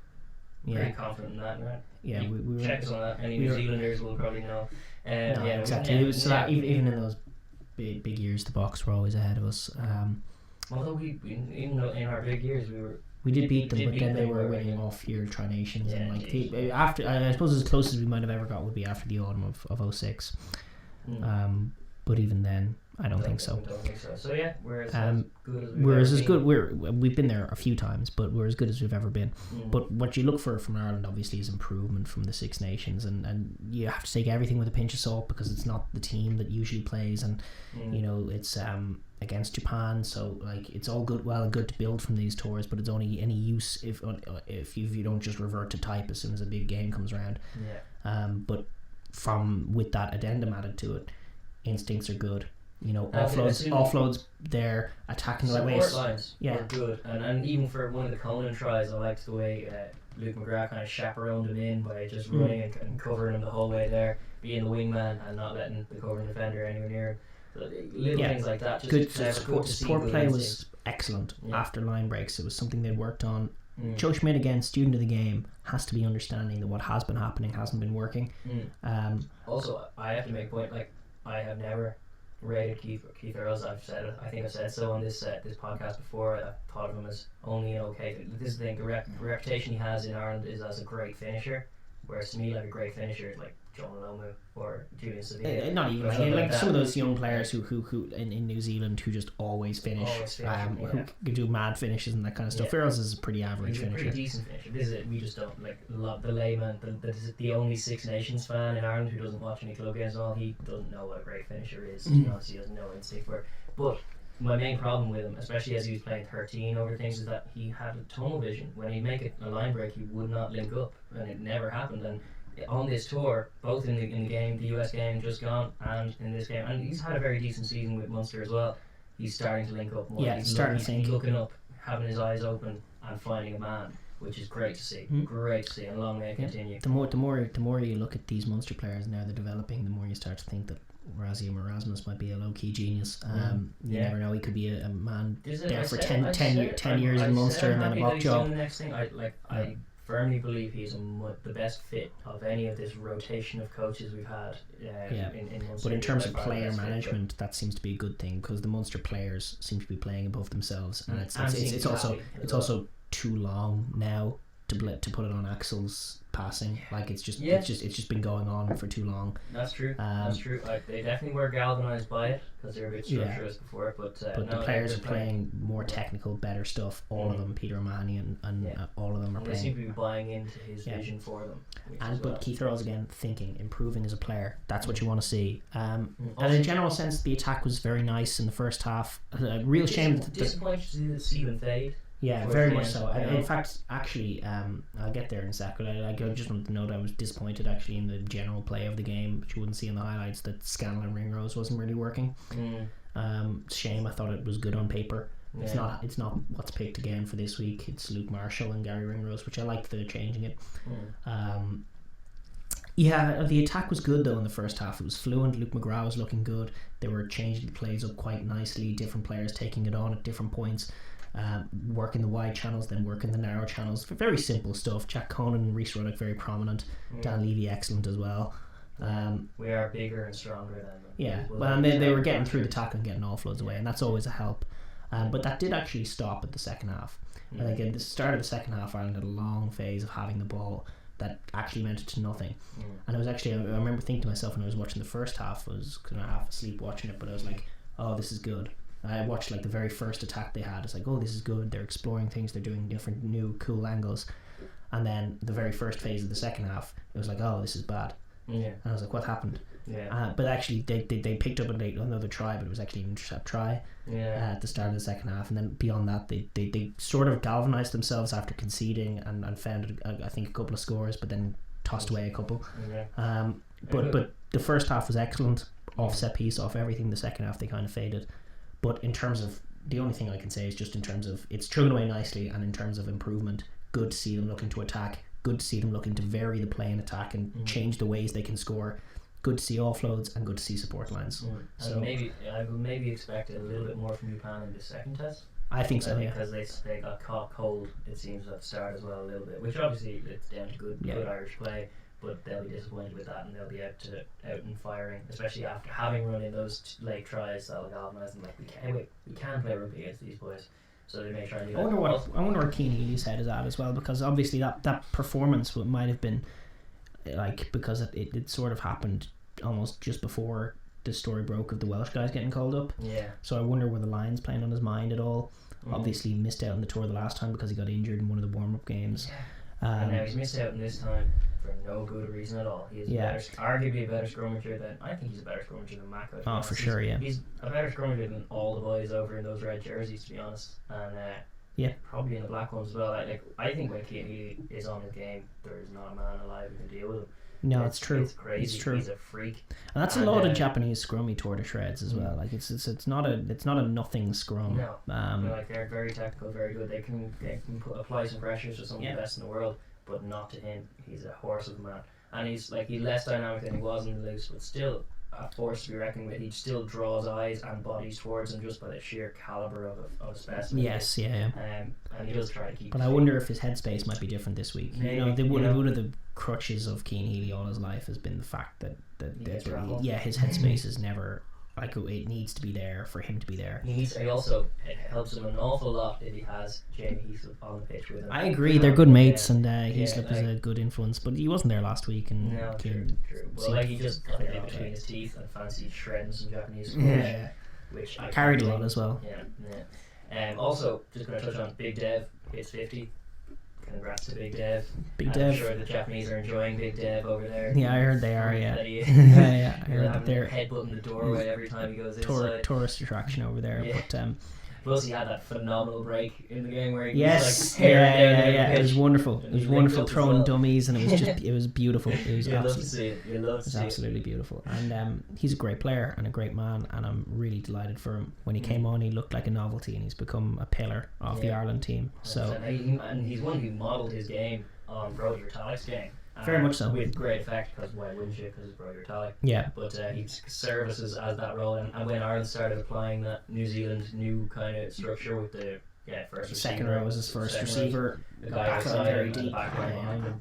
Pretty confident in that, right? Yeah, we were. Check us on that. Any New Zealanders will probably know. No, exactly. So that even in those big years, the Box were always ahead of us. Although even though in our big years we did beat them, but then they were winning off year Tri-Nations, and like after, I suppose as close as we might have ever got would be after the autumn of 06. But even then, I don't think so. So yeah, we're as good as we've been there a few times, but we're as good as we've ever been. But what you look for from Ireland obviously is improvement from the Six Nations, and you have to take everything with a pinch of salt, because it's not the team that usually plays, and you know, it's against Japan, so like, it's all well and good to build from these tours, but it's only any use if you don't just revert to type as soon as a big game comes around. But with that addendum added to it, instincts are good. You know, offloads there, attacking the right way. Support lines were good, and even for one of the Conan tries, I liked the way Luke McGrath kind of chaperoned him in by just running and covering him the whole way there, being the wingman and not letting the covering defender anywhere near him. So little things like that. Just good support play was excellent after line breaks. It was something they'd worked on. Joe Schmidt, again, student of the game, has to be understanding that what has been happening hasn't been working. Also, I have to make a point, like, I have never rated Keith Earls. I think I've said so on this podcast before. I thought of him as only an okay. This is the thing, the reputation he has in Ireland is as a great finisher, whereas to me, like, a great finisher is like John Lomu or Julian Savia. Not even like some of those young players who in New Zealand who just always finish, who can do mad finishes and that kind of stuff. Earls is a pretty average finisher. Pretty decent finisher. We just don't, like, the layman, the only Six Nations fan in Ireland who doesn't watch any club games and all. He doesn't know what a great finisher is. To be honest, he doesn't know instinct for it. But my main problem with him, especially as he was playing 13 over things, is that he had a tunnel vision. When he'd make a line break, he would not link up, and it never happened. And on this tour, both in the game, the US game just gone, and in this game, and he's had a very decent season with Munster as well. He's starting to link up more. He's looking up, having his eyes open, and finding a man, which is great to see. Great to see, and long may it continue. The more you look at these Munster players now they're developing, the more you start to think that Razzie Erasmus might be a low-key genius. You never know, he could be a man there for 10 years in Munster and then a buck job. The next thing, I firmly believe he's the best fit of any of this rotation of coaches we've had in Munster. But in terms of player management, that seems to be a good thing, because the Munster players seem to be playing above themselves, and it's also too long now to put it on Axel's passing. Like, it's just been going on for too long. That's true. They definitely were galvanised by it, because they were a bit structureless before. But the players are playing more technical, better stuff. All of them, Peter O'Mahony and all of them are playing. They seem to be buying into his vision for them. But Keith Earls, again, thinking, improving as a player. That's what you want to see. And in a general sense, the attack was very nice in the first half. A real shame. Disappointed to see them fade. Yeah, very much so. In fact, actually, I'll get there in a sec, but I just wanted to note I was disappointed actually in the general play of the game, which you wouldn't see in the highlights, that Scanlon Ringrose wasn't really working. Shame. I thought it was good on paper. It's not what's picked again for this week. It's Luke Marshall and Gary Ringrose, which I liked the changing it. The attack was good though in the first half. It was fluent. Luke McGrath was looking good. They were changing the plays up quite nicely. Different players taking it on at different points. Working the wide channels, then working the narrow channels. Very simple stuff. Jack Conan and Rhys Ruddock very prominent. Dan Levy excellent as well. We are bigger and stronger than them. Yeah, well, and they were getting through the tackle and getting offloads away, and that's always a help. But that did actually stop at the second half. I think at the start of the second half, Ireland had a long phase of having the ball that actually amounted to nothing. And it was actually, I remember thinking to myself when I was watching the first half, I was kind of half asleep watching it, but I was like, oh, this is good. I watched like the very first attack they had. It's like, oh, this is good. They're exploring things. They're doing different, new, cool angles. And then the very first phase of the second half, it was like, oh, this is bad. Yeah. And I was like, what happened? Yeah. But actually, they picked up another try, but it was actually an intercept try at the start of the second half. And then beyond that, they sort of galvanised themselves after conceding and found, I think, a couple of scores, but then tossed away a couple. Yeah. But the first half was excellent, off set piece, off everything. The second half, they kind of faded. But in terms of, the only thing I can say is just in terms of, it's chugging away nicely, and in terms of improvement, good to see them looking to attack, good to see them looking to vary the play and attack and change the ways they can score. Good to see offloads and good to see support lines. So maybe I would maybe expect a little bit more from Japan in the second test. I think so, yeah. Because they got caught cold, it seems, at the start as well a little bit, which obviously it's down to good Irish play, but they'll be disappointed with that and they'll be out and firing, especially after having run in those late tries that'll galvanise them. Like we can play rugby against these boys. So they may try and do that. I wonder where Cian Healy's head is at as well, because obviously that performance might have been like, because it sort of happened almost just before the story broke of the Welsh guys getting called up. Yeah. So I wonder were the Lions playing on his mind at all. Obviously missed out on the tour the last time because he got injured in one of the warm-up games. And now he's missed out in this time for no good reason at all. He's arguably a better scrummager than, I think he's a better scrummager than Mako. Oh, for sure, yeah. He's a better scrummager than all the boys over in those red jerseys, to be honest. And probably in the black ones as well. I think when Cian Healy is on his game, there is not a man alive who can deal with him. No, it's true. It's crazy. It's true. He's a freak. And that's a lot of Japanese scrum he tore to shreds as well. Like it's not a nothing scrum. No. They're very technical, very good. They can apply some pressures to some of the best in the world, but not to him. He's a horse of a man. And he's less dynamic than he was in the loose, but still a force to be reckoned with. He still draws eyes and bodies towards him just by the sheer caliber of a specimen. Yes, yeah. And he does try to keep. But I wonder if his headspace might be different this week. Maybe, one of the crutches of Cian Healy all his life has been the fact that his headspace is never like, it needs to be there for him to be there. It helps him an awful lot if he has Jamie Heaslip on the pitch with him. I agree, they're good mates, and Heaslip is a good influence, but he wasn't there last week. And no, true. Well, he just got it between his teeth and fancied shredding some Japanese scores, which I carried a lot as well. Yeah. Also, just going to touch on Big Dev, hits 50. Congrats to Big Dev. I'm sure the Japanese are enjoying Big Dev over there. Yeah, I heard they are, yeah. I heard that they're headbutting the doorway every time he goes inside. Tourist attraction over there. Yeah. But plus he had that phenomenal break in the game where he was like it was wonderful. It was wonderful throwing dummies, and it was beautiful. It was love to see it. You love to see it. Absolutely beautiful. And he's a great player and a great man, and I'm really delighted for him. When he came on, he looked like a novelty, and he's become a pillar of the Ireland team. So and he's one who modelled his game on Brody Retalic's game. Very much so. With great effect, because why wouldn't you? Because it's Brody Retallick. Yeah. But he services as that role, and when Ireland started applying that New Zealand new kind of structure with the first second row was his first receiver, the guy outside very deep, the back line behind him.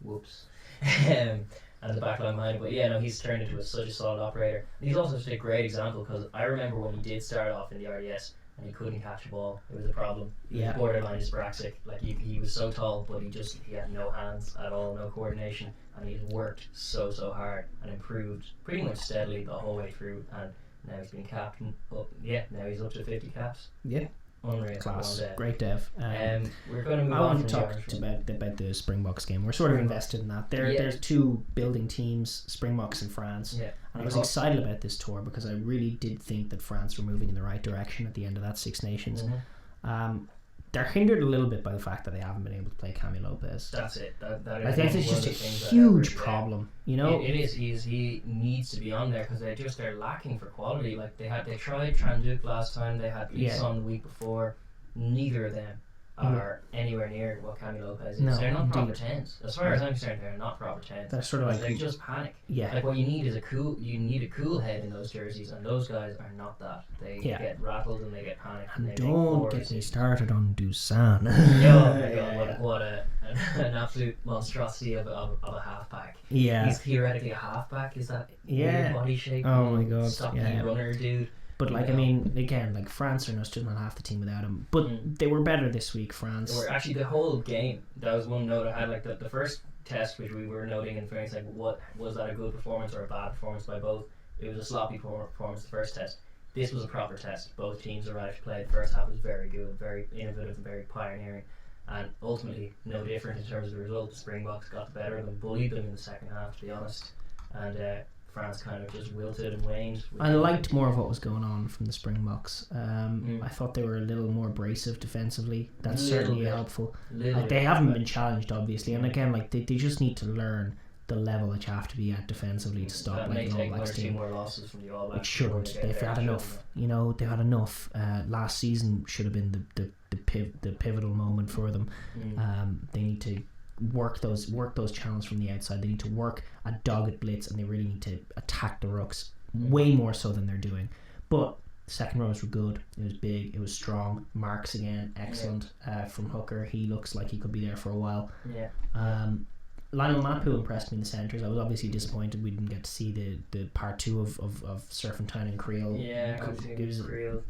Whoops. And the back line behind him. But he's turned into such a solid operator. And he's also just a great example, because I remember when he did start off in the RDS, and he couldn't catch a ball. It was a problem. He was borderline dyspraxic. Like he was so tall, but he had no hands at all, no coordination, and he worked so hard and improved pretty much steadily the whole way through. And now he's been capped. Now he's up to 50 caps. Yeah. Unreal. Class. Great Dev. We're going to move on. I want to talk about the Springboks game. We're sort of invested in that. There's two building teams, Springboks and France. Yeah. And I was excited about this tour because I really did think that France were moving in the right direction at the end of that Six Nations. Mm-hmm. They're hindered a little bit by the fact that they haven't been able to play Camille Lopez. That's it. I think it's just a huge problem. It is. He needs to be on there because they're lacking for quality. Like they tried Tranduk last time. They had Leeson the week before. Neither of them are anywhere near what Cammy Lopez is. No, They're not proper indeed. 10s. As far as I'm concerned, they're not proper 10s. They're sort of like they just panic. Yeah. Like what you need is a cool head in those jerseys, and those guys are not that. They get rattled and they get panicked. And don't get me started on Dusan. Oh my god, what an absolute monstrosity of a halfback. Yeah. He's theoretically a halfback, is that Yeah. body shape? Oh my god. Stocky runner dude. But like, I mean, again, like France are just not half the team without him. But they were better this week, France. They were actually the whole game. That was one note I had. Like the first test, which we were noting in fairness, like what was that a good performance or a bad performance by both? It was a sloppy performance. The first test. This was a proper test. Both teams arrived to play. The first half was very good, very innovative, and very pioneering. And ultimately, no different in terms of the result. The Springboks got the better of them, bullied them in the second half, to be honest. And France kind of just wilted and waned. I liked more of what was going on from the Springboks. I thought they were a little more abrasive defensively. That's certainly helpful. Like, they haven't been challenged, obviously, and again, like they just need to learn the level that you have to be at defensively to stop like an All Blacks team. More losses from the All Blacks. It shouldn't. They've had enough. You know, they've had enough. Last season should have been the pivotal moment for them. They need to work those channels from the outside. They need to work a dogged blitz, and they really need to attack the rucks way more so than they're doing. But second rows were good. It was big. It was strong. Marks again, excellent from Hooker. He looks like he could be there for a while. Lionel Mapu impressed me in the centres. I was obviously disappointed we didn't get to see the part 2 of Serpentine and Creel. Creel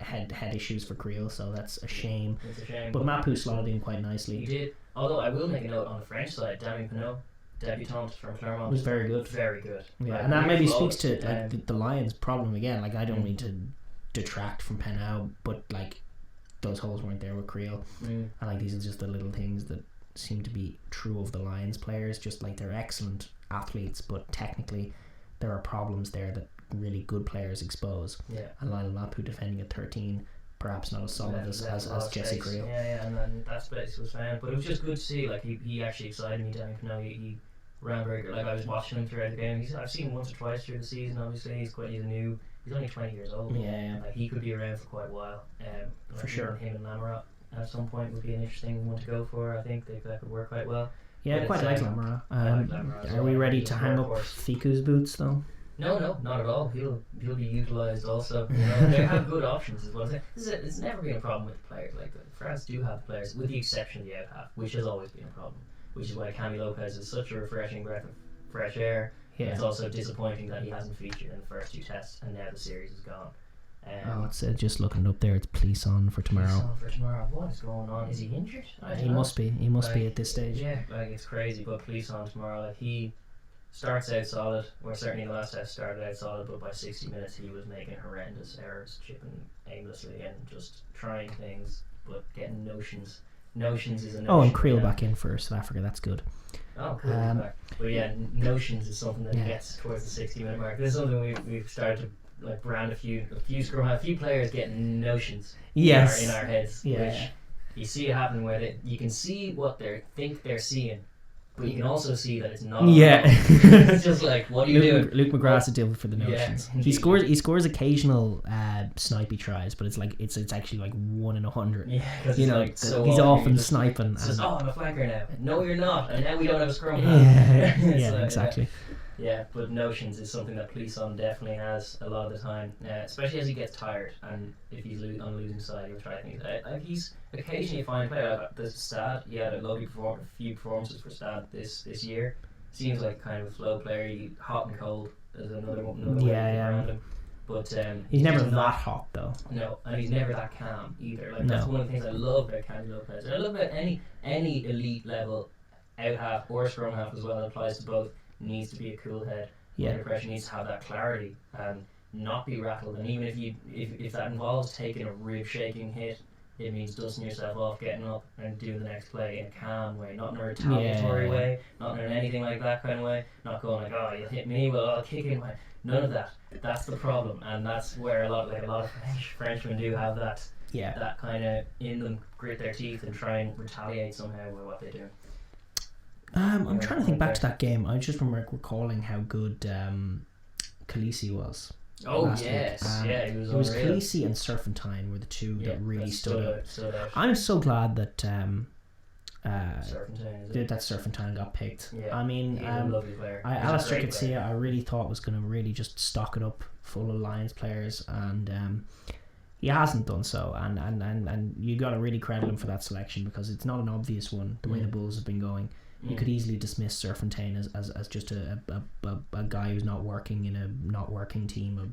had issues for Creel, so that's a shame. It's a shame. But Mapu slotted in quite nicely. He did. Although I will make a note on the French side, Damien Penaud, debutant from Clermont, was very good. Very good. Yeah, like, and that maybe speaks to like the Lions' problem again. Like, I don't mean to detract from Penaud, but like those holes weren't there with Creel, and like these are just the little things that seem to be true of the Lions players. Just like they're excellent athletes, but technically there are problems there that really good players expose. And Lionel Mapu defending at 13, perhaps not as solid as Jesse Creel. And then that space was found. But it was just good to see. Like he actually excited me. Damien Penaud, he ran very good. Like I was watching him throughout the game. I've seen him once or twice through the season. Obviously, he's only 20 years old. Like he could be around for quite a while. For sure. Him and Lamara at some point would be an interesting one to go for. I think that could work quite well. Yeah, quite like Lamara. Are we ready to hang up Thiku's boots though? No, not at all. He'll be utilised also. You know, they have good options as well. It's never been a problem with the players. Like France do have players, with the exception of the out half, which has always been a problem. Which is why Cammy Lopez is such a refreshing breath of fresh air. It's also disappointing that he hasn't featured in the first 2 tests, and now the series is gone. It's just looking it up there. It's police on for tomorrow. What is going on? Is he injured? He must be. He must be at this stage. Yeah, like it's crazy. But police on tomorrow. Like he starts out solid, or certainly the last test started out solid, but by 60 minutes he was making horrendous errors, chipping aimlessly and just trying things, but getting notions. Notions is a notion. Oh, and Creel back in for South Africa. That's good. Oh, cool. Back. But yeah, notions is something that gets towards the 60-minute mark. This is something we've started to like brand a few Scrumhalf, a few players getting notions. In our heads. Which you see it happening where you can see what they think they're seeing, but you can also see that it's not. It's just like, what are you doing? Luke McGrath's a deal for the notions. He scores occasional snipey tries, but it's like it's actually like 1 in 100. Yeah, because he's often sniping. It's just, I'm a flanker now. No, you're not, and now we don't have a scrum. Exactly. Yeah, but notions is something that Plisson definitely has a lot of the time, especially as he gets tired, and if he's on the losing side, he'll try things. He's occasionally a fine player. There's Stad. He had a few performances for Stad this year. Seems like kind of a flow player. Hot and cold. There's another way around him. But he's never that hot though. No, and he's never that calm either. Like that's one of the things I love about Cammy Lopez. I love about any elite level out half or scrum half as well. It applies to both. Needs to be a cool head. Under pressure, needs to have that clarity and not be rattled. And even if that involves taking a rib shaking hit, it means dusting yourself off, getting up and doing the next play in a calm way, not in a retaliatory way, not in anything like that kind of way, not going like, oh, you'll hit me, well, I'll kick in. None of that. That's the problem, and that's where a lot of Frenchmen do have that kind of in them, grit their teeth and try and retaliate somehow with what they do. I'm trying to think back to that game. I just remember recalling how good Khaleesi was. last yes, week. yeah, he was It was unreal. Khaleesi and Serpentine were the two that really stood out. Stood out. I'm so glad that Serpentine, is it? that Serpentine got picked. Yeah, I mean, he's a lovely player. Alistair Coetzee, I really thought was going to really just stock it up full of Lions players, and he hasn't done so. And you got to really credit him for that selection, because it's not an obvious one. The way the Bulls have been going, you could easily dismiss Serpentine as just a guy who's not working in a not working team, a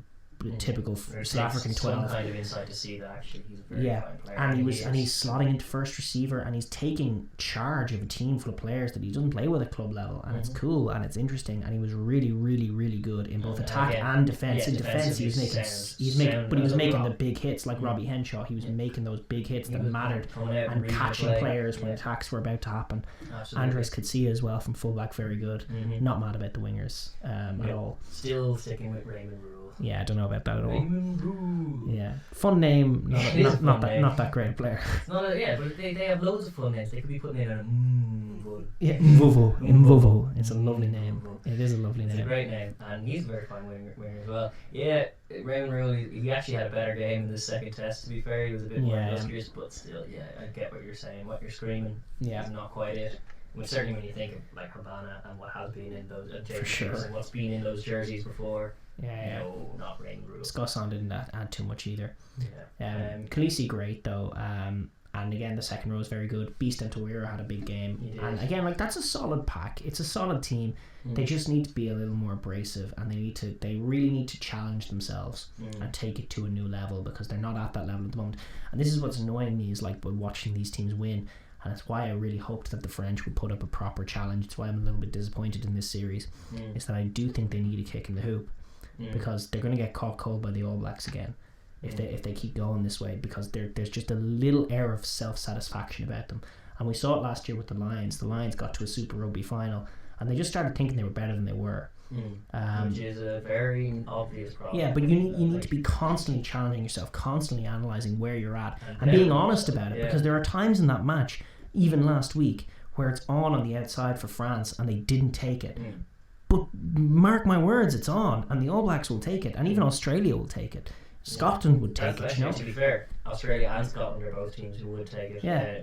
typical South African 12. Some kind of insight to see that actually he's a very fine player. And he's slotting into first receiver, and he's taking charge of a team full of players that he doesn't play with at club level, and it's cool and it's interesting, and he was really, really, really good in both attack and defense. In defense, he was making the big hits like Robbie Henshaw. He was making those big hits that mattered and catching players when attacks were about to happen. Andres Coetzee as well from fullback, very good. Not mad about the wingers at all. Still sticking with Raymond Rule. Yeah, I don't know about that at all. Raymond Rule. Yeah, fun name. Not that great a player. It's not but they have loads of fun names. They could be putting in a Yeah, Mvovo. It's a lovely name. It is a lovely name. It's a great name, and he's a very fine winger as well. Yeah, Raymond Rule, he actually had a better game in the second test, to be fair. He was a bit more industrious, but still, I get what you're saying. What you're screaming is not quite it. Well, certainly when you think of like Havana and what has been in those jerseys and what's been in those jerseys before. No, not Raymond Rule. Scusson didn't add too much either. Khaleesi great though. And again, the second row is very good. Beast and Tawira had a big game. And again, like, that's a solid pack. It's a solid team. They just need to be a little more abrasive, and they really need to challenge themselves and take it to a new level, because they're not at that level at the moment. And this is what's annoying me, is like watching these teams win. And it's why I really hoped that the French would put up a proper challenge. It's why I'm a little bit disappointed in this series. Is that I do think they need a kick in the hoop, because they're going to get caught cold by the All Blacks again if they keep going this way, because there's just a little air of self-satisfaction about them. And we saw it last year with the Lions. The Lions got to a Super Rugby final, and they just started thinking they were better than they were. Which is a very obvious problem. Yeah, but you need to be constantly challenging yourself, constantly analysing where you're at, and being honest about it, because there are times in that match, even last week, where it's on the outside for France and they didn't take it. But mark my words, it's on, and the All Blacks will take it, and even Australia will take it. Scotland would take it. To be fair, Australia and Scotland are both teams who would take it. Yeah.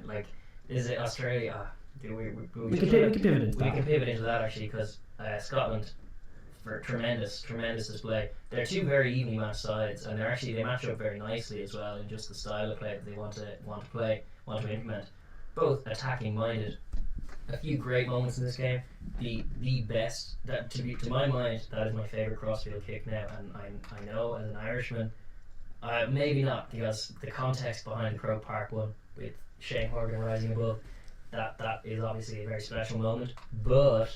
Is it Australia? We can pivot into that. We can pivot into that actually, because Scotland, for tremendous display. They're two very evenly matched sides, and they match up very nicely as well in just the style of play that they want to implement. Both attacking minded. A few great moments in this game. The best that to my mind, that is my favourite crossfield kick now, and I know as an Irishman, maybe not, because the context behind the Croke Park one with Shane Horgan rising above, that is obviously a very special moment, but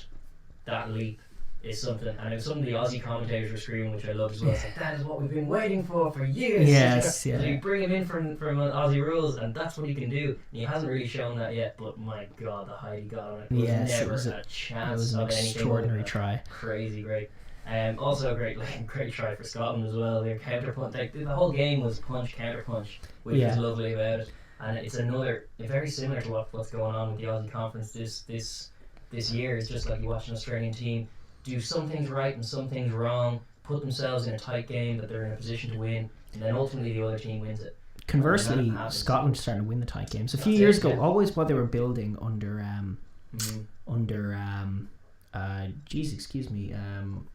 that leap is something, and it was something the Aussie commentators were screaming, which I loved as well. It's like, that is what we've been waiting for years. Yes, yeah. So you bring him in from Aussie rules, and that's what he can do. And he hasn't really shown that yet, but my God, the height he got on it was never a chance. It was an extraordinary try. Crazy great. Also a great try for Scotland as well. Their counter punch, the whole game was punch counter punch, which is lovely about it. And it's very similar to what's going on with the Aussie conference this year. It's just like you watch an Australian team do some things right and some things wrong, put themselves in a tight game that they're in a position to win, and then ultimately the other team wins it. Conversely, Scotland started to win the tight games. A few years ago, always what they were building under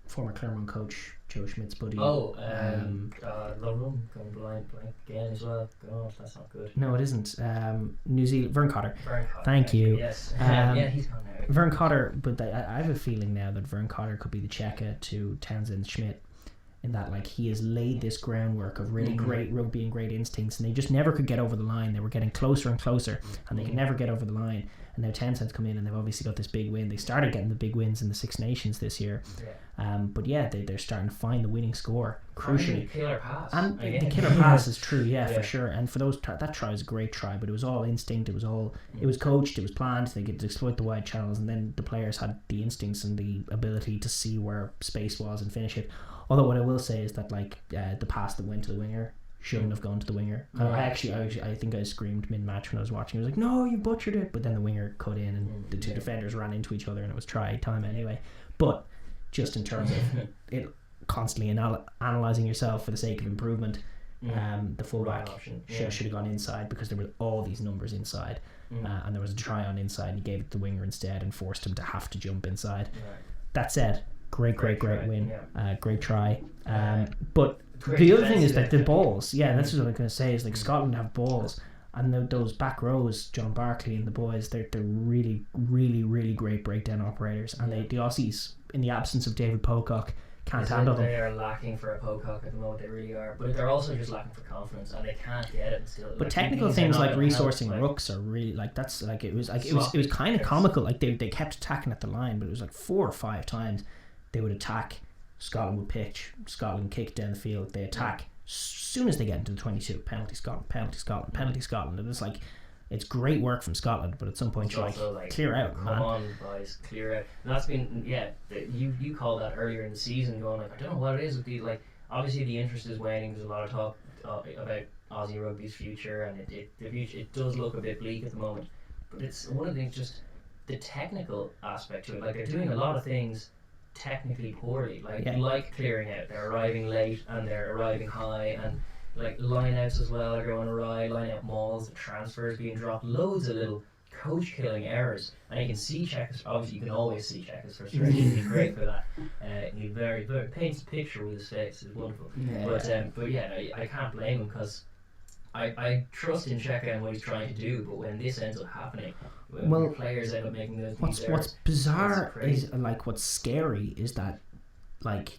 former Clermont coach Joe Schmidt's buddy. Love him. Going blank again as well. God, that's not good. No, it isn't. New Zealand, Vern Cotter. Thank you. Yes. He's gone now. Vern Cotter, but I have a feeling now that Vern Cotter could be the Checa to Townsend Schmidt, in that, like, he has laid this groundwork of really great rugby and great instincts, and they just never could get over the line. They were getting closer and closer, and they could never get over the line. And now Townsend's come in, and they've obviously got this big win. They started getting the big wins in the Six Nations this year. But they're starting to find the winning score, crucially. The killer pass. And the killer pass is true, for sure. And for that try was a great try, but it was all instinct. It was coached, it was planned. They could exploit the wide channels, and then the players had the instincts and the ability to see where space was and finish it. Although what I will say is that, like, the pass that went to the winger shouldn't have gone to the winger. I think I screamed mid-match when I was watching. I was like, no, you butchered it. But then the winger cut in, and the two defenders ran into each other, and it was try time anyway. But just in terms of it, constantly analysing yourself for the sake of improvement. The fullback should have gone inside because there were all these numbers inside, and there was a try on inside, and he gave it to the winger instead and forced him to have to jump inside. Right. That said, great win, great try. But the other thing is that the balls, that's what I'm going to say, is like Scotland have balls, and those back rows, John Barkley and the boys, they're really, really, really great breakdown operators, and the Aussies, in the absence of David Pocock, can't handle them. They are lacking for a Pocock at the moment. They really are, but they're also just lacking for confidence, and they can't get it still. But technical things like resourcing rucks are really that's it was kind of comical. Like they kept attacking at the line, but it was like 4 or 5 times they would attack. Scotland would pitch. Scotland kick down the field. They attack. As soon as they get into the 22, penalty Scotland. And it's like, it's great work from Scotland, but at some point you're like, clear out, come man. on, boys, clear out. And that's been, you called that earlier in the season, going like, I don't know what it is with these, like, obviously the interest is waning. There's a lot of talk about Aussie rugby's future, and it does look a bit bleak at the moment. But it's one of the things, just the technical aspect to it. Like, they're doing a lot of things technically poorly, like clearing out. They're arriving late and they're arriving high, and like line-outs as well are going awry, line-out mauls, the transfers being dropped, loads of little coach-killing errors. And you can see Cheika's, obviously you can always see Cheika's frustration. He's great for that. He very, very paints a picture with his face. It's wonderful. But I can't blame him, because I trust in Cheika and what he's trying to do, but when this ends up happening, when players end up making those errors, what's bizarre is, like, what's scary is that, like,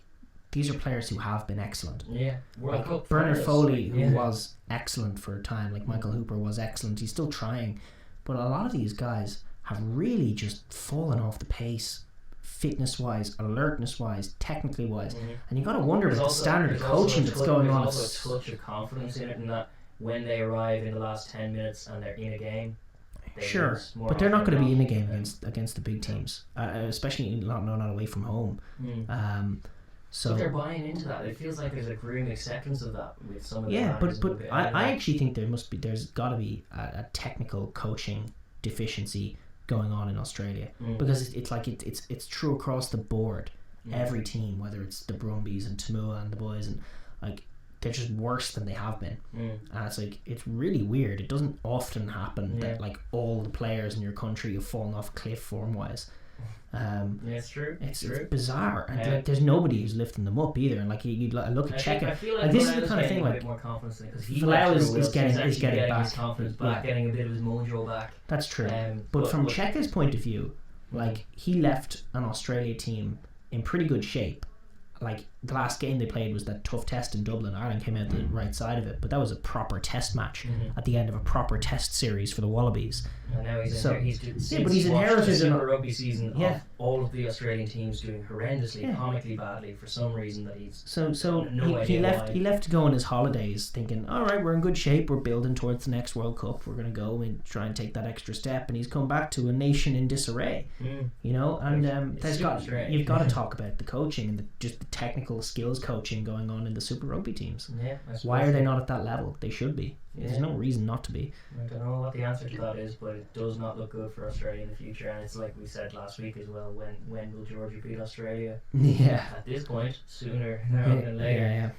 these are players who have been excellent. Yeah, World Cup Bernard Foley, who was excellent for a time, like Michael Hooper was excellent. He's still trying, but a lot of these guys have really just fallen off the pace, fitness-wise, alertness-wise, technically-wise, and you got to wonder about the standard of coaching that's going on. There's also a touch of confidence in it, and that when they arrive in the last 10 minutes and they're in a game. Sure, but they're not going to be in a game against the big teams, especially not away from home. So but they're buying into that. It feels like there's a growing acceptance of that with some of the but I actually think there's got to be a technical coaching deficiency going on in Australia, because it's like it's true across the board. Every team, whether it's the Brumbies and Tamua and the boys, and like, they're just worse than they have been. And it's like, it's really weird. It doesn't often happen that like all the players in your country have fallen off a cliff form wise. It's true. It's bizarre, and like, there's nobody who's lifting them up either. And like you look at Cheika, I feel like this is the kind of thing, like, more confidence because Falau is getting back, his confidence back, getting a bit of his mojo back. That's true. But from Cheika's point of view, like, he left an Australia team in pretty good shape. Like, the last game they played was that tough test in Dublin. Ireland came out the right side of it, but that was a proper test match at the end of a proper test series for the Wallabies. And now he's inherited a Super Rugby season of all of the Australian teams doing horrendously, comically badly for some reason that he's he left to go on his holidays thinking, all right, we're in good shape, we're building towards the next World Cup, we're going to go and try and take that extra step, and he's come back to a nation in disarray, you know. And you've got to talk about the coaching and just the technical skills coaching going on in the Super Rugby teams. Why are they not at that level? They should be. There's no reason not to be. I don't know what the answer to that is, but it does not look good for Australia in the future. And it's like we said last week as well, when will Georgia beat Australia? At this point, sooner rather than later.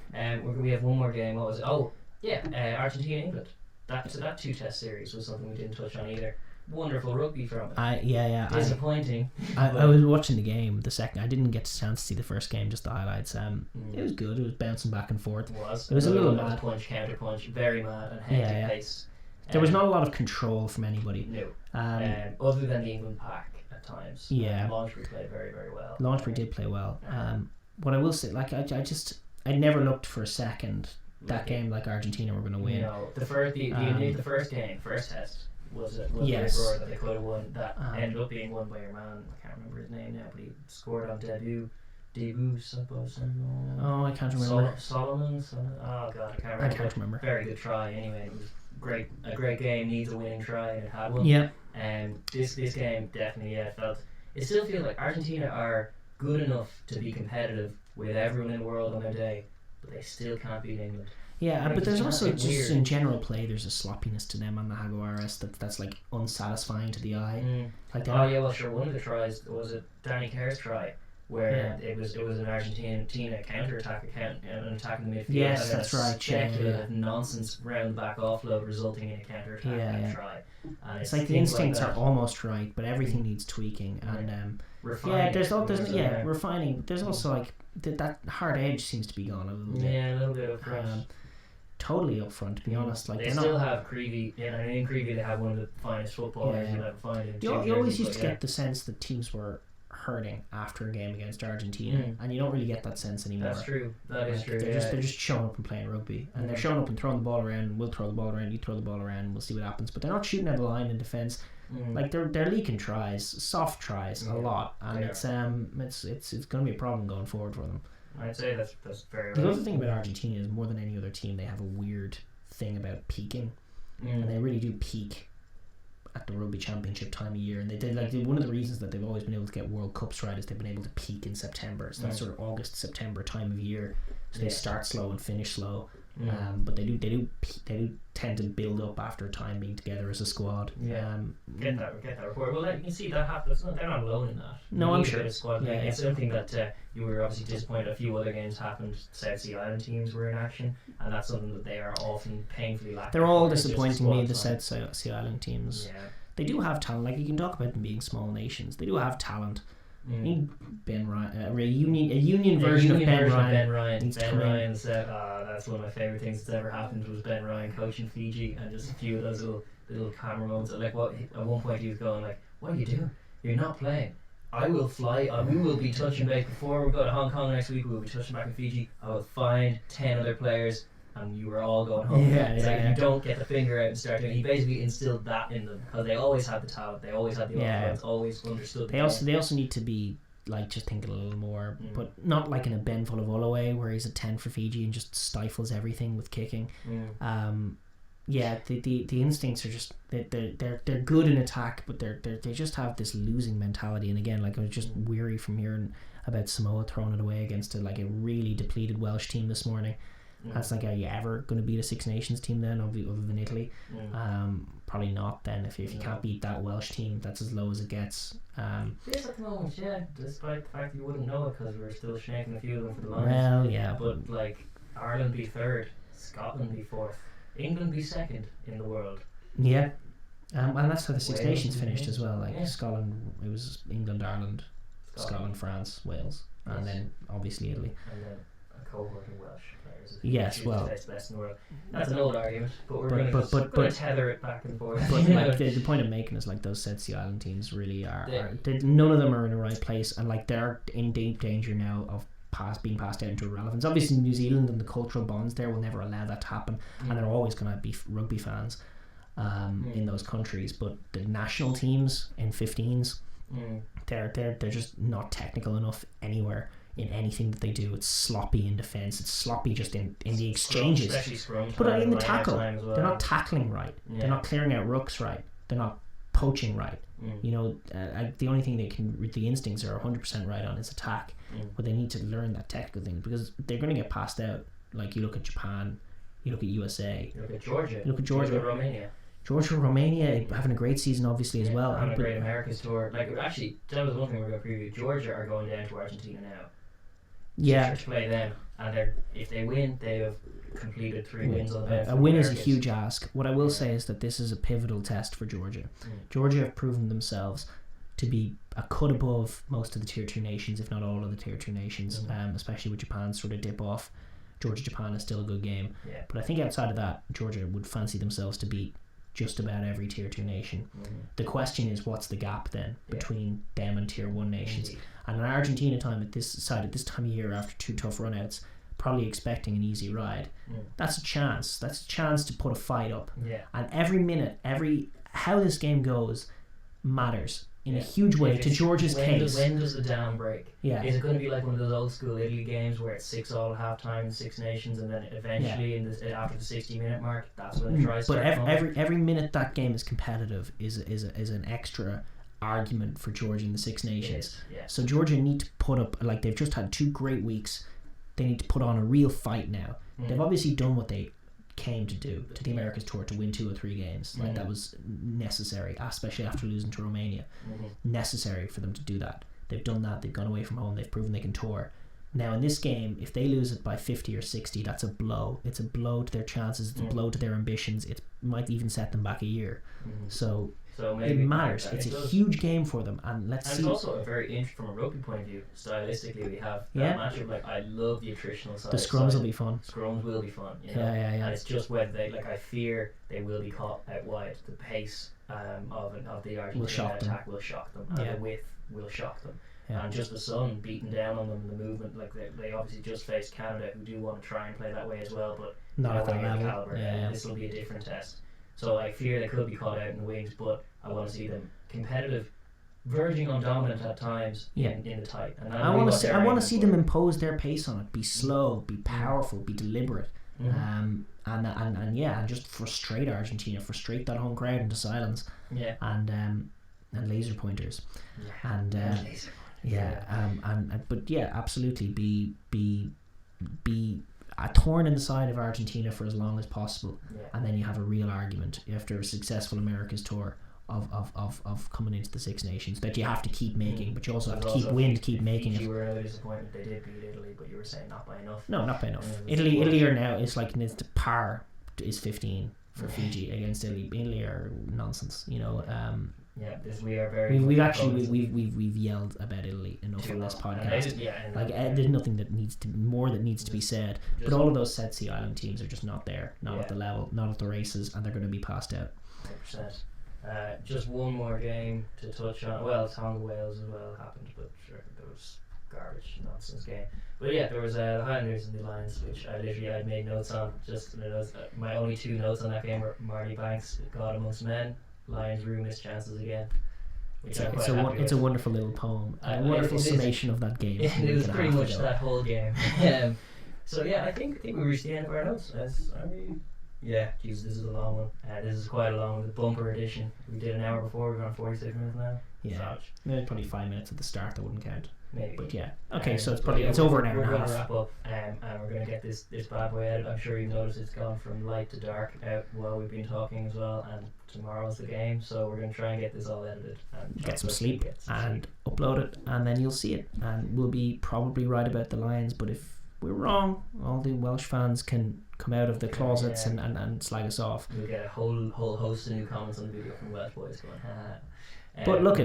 We have one more game. What was it? Argentina England. That 2-test series was something we didn't touch on either. Wonderful rugby from it. Disappointing. I was watching the game, the second. I didn't get a chance to see the first game, just the highlights. It was good. It was bouncing back and forth. It was a little mad. Punch, counter punch, very mad and hectic pace. There was not a lot of control from anybody. No. Other than the England pack at times. Launchbury played very, very well. Launchbury did play well. What I will say, like, I never looked for a second that game like Argentina were going to win. No, the first test. Was a draw that they could have won. That ended up being won by your man. I can't remember his name now, but he scored on debut. Oh, I can't remember. Solomon. Oh God, I can't remember. Very good try. Anyway, it was a great game. Needs a winning try, and it had one. Yeah. And this game definitely it still feels like Argentina are good enough to be competitive with everyone in the world on their day, but they still can't beat England. Yeah, but there's also just in general play, there's a sloppiness to them on the Jaguares that's like unsatisfying to the eye. One of the tries was it Danny Kerr's try. where it was an Argentina counter-attack an attack in the midfield. Yes, that's right. Speculative nonsense round back offload resulting in a counter-attack and a try. And it's like the instincts are almost right, but everything needs tweaking and refining. Refining. There's also like that hard edge seems to be gone a little bit. Yeah, a little bit up front. Totally up front, to be honest. Like they still have Creevy. Yeah, and in Creevy they have one of the finest footballers you'll ever find. You always used to get the sense that teams were hurting after a game against Argentina, and you don't really get that sense anymore. That's true. That is true. They're just showing up and playing rugby, and they're showing up and throwing the ball around. And we'll throw the ball around. You throw the ball around. And we'll see what happens. But they're not shooting at the line in defence. Like they're leaking tries, soft tries, a lot, and it's going to be a problem going forward for them. I'd say that's very. The other thing about Argentina is more than any other team, they have a weird thing about peaking, and they really do peak at the Rugby Championship time of year. And they did one of the reasons that they've always been able to get World Cups right is they've been able to peak in September. So that's sort of August, September time of year. So they start slow and finish slow. But they do tend to build up after time being together as a squad. Get that report. Well, you can see that happens. They're not alone in that. No, I'm sure. It's something that you were obviously disappointed. A few other games happened. South Sea Island teams were in action, and that's something that they are often painfully lacking. They're all disappointing me. The South Sea Island teams. Yeah. They do have talent. Like you can talk about them being small nations. They do have talent. Ben Ryan, a union version of Ben Ryan. Ben Ryan said, "That's one of my favorite things that's ever happened was Ben Ryan coaching Fiji," and just a few of those little camera moments. Like at one point he was going like, "What are you doing? You're not playing. I will fly. We will be touching back before we go to Hong Kong next week. We will be touching back in Fiji. I will find 10 other players." And you were all going home. You don't get the finger out and start doing. He basically instilled that in them because they always had the talent, they always had the offense, always understood. They also need to be like just thinking a little more, but not like in a Ben Fullavola where he's a 10 for Fiji and just stifles everything with kicking. The instincts are just they're good in attack, but they just have this losing mentality. And again, like I was just weary from hearing about Samoa throwing it away against a really depleted Welsh team this morning. That's like, are you ever going to beat a Six Nations team then, other than Italy? Probably not then. If you can't beat that Welsh team, that's as low as it gets. It is at the moment, despite the fact that you wouldn't know it because we're still shaking a few of them for the Lions. Well, yeah. But like, Ireland be third, Scotland be fourth, England be second in the world. Yeah. And that's how the Six Nations finished as well. Like Scotland, it was England, Ireland, Scotland, France, Wales, and then obviously Italy. And then a cohort of Welsh players. Yes, well, best in the world. That's an old argument, but we're going to tether it back and forth. But like the point I'm making is like those South Sea Island teams really are none of them are in the right place, and like they're in deep danger now of being passed out into irrelevance. Obviously, New Zealand and the cultural bonds there will never allow that to happen, and they're always going to be rugby fans in those countries. But the national teams in 15s, they're just not technical enough anywhere. In anything that they do, it's sloppy in defence. It's sloppy just in the exchanges. But in the tackle, they're not tackling right. They're not clearing out rucks right. They're not poaching right. You know, the only thing the instincts are 100% right on is attack. But they need to learn that technical thing because they're going to get passed out. Like you look at Japan, you look at USA, you look at Georgia, Romania. Georgia, Romania having a great season obviously as well. Having a great Americas tour. Like actually, that was one thing we're going to preview. Georgia are going down to Argentina now. To play them, and if they win, they have completed 3 wins on the A win is a huge ask. What I will say is that this is a pivotal test for Georgia. Georgia have proven themselves to be a cut above most of the tier 2 nations, if not all of the tier 2 nations, especially with Japan's sort of dip off. Georgia-Japan is still a good game, but I think outside of that, Georgia would fancy themselves to beat just about every tier 2 nation. The question is, what's the gap then between them and tier 1 nations? And in Argentina at this time of year after 2 tough runouts, probably expecting an easy ride. That's a chance. That's a chance to put a fight up. And every minute, how this game goes matters in a huge way to Georgia's case. When does the dam break? Is it going to be like one of those old school Italy games where it's 6-all at half time, 6 nations, and then eventually after the 60-minute mark, that's when the tries start coming? But every minute that game is competitive is an extra argument for Georgia in the Six Nations. So Georgia need to put up, like they've just had 2 great weeks, they need to put on a real fight now. They've obviously done what they came to do to the Americas tour, to win 2 or 3 games. Like that was necessary, especially after losing to Romania. Necessary for them to do that. They've done that. They've gone away from home. They've proven they can tour. Now in this game, if they lose it by 50 or 60, that's a blow. It's a blow to their chances. It's a blow to their ambitions. It might even set them back a year. So maybe it matters. It's a huge game for them, and let's see. It's also a very interesting from a rugby point of view. Stylistically, we have that matchup. Like, I love the attritional side. The scrums will be fun. Scrums will be fun. You know? Yeah. And it's just whether they I fear they will be caught out wide. The pace of the Argentina attack will shock them, and the width will shock them. Yeah. And just the sun beating down on them, the movement, like they obviously just faced Canada, who do want to try and play that way as well, but not at that level. Caliber, this will be a different test. So I fear they could be caught out in the wings, but I want to see them competitive, verging on dominant at times in the tight. And I want to see them impose their pace on it, be slow, be powerful, be deliberate, and just frustrate Argentina, frustrate that home crowd into silence, and laser pointers, absolutely be a thorn in the side of Argentina for as long as possible, and then you have a real argument after a successful America's tour of coming into the Six Nations that you have to keep making, but you also have to keep making it. You were really disappointed they did beat Italy, but you were saying not by enough. No, not by enough. Italy are now, it's like the par is 15 for Fiji against Italy. Italy are nonsense, you know. We are very. We've yelled about Italy enough on this podcast. There's nothing that needs to be said. But all of those South Sea Island teams are just not there, not at the level, not at the races, and they're going to be passed out. 100%. Just one more game to touch on. Well, Tonga Wales as well happened, but sure, there was garbage, nonsense game. But there was the Highlanders and the Lions, which I'd made notes on. Just my only two notes on that game were Marty Banks, God amongst men. Lions rue missed chances again. It's a wonderful little poem, a wonderful summation of that game. It was pretty much that whole game. I think we reached the end of our notes. This is a long one. This is quite a long one, the bumper edition. We did an hour before, we're on 46 minutes now. Maybe probably 5 minutes at the start that wouldn't count. Maybe. But okay, so it's over an hour and a half. We're going to wrap up, and we're going to get this bad boy out. I'm sure you've noticed it's gone from light to dark out while we've been talking as well, and tomorrow's the game, so we're going to try and get this all edited and get some sleep and upload it, and then you'll see it, and we'll be probably right about the Lions, but if we're wrong, all the Welsh fans can come out of the closets and slag us off. We'll get a whole host of new comments on the video from Welsh boys going, but look,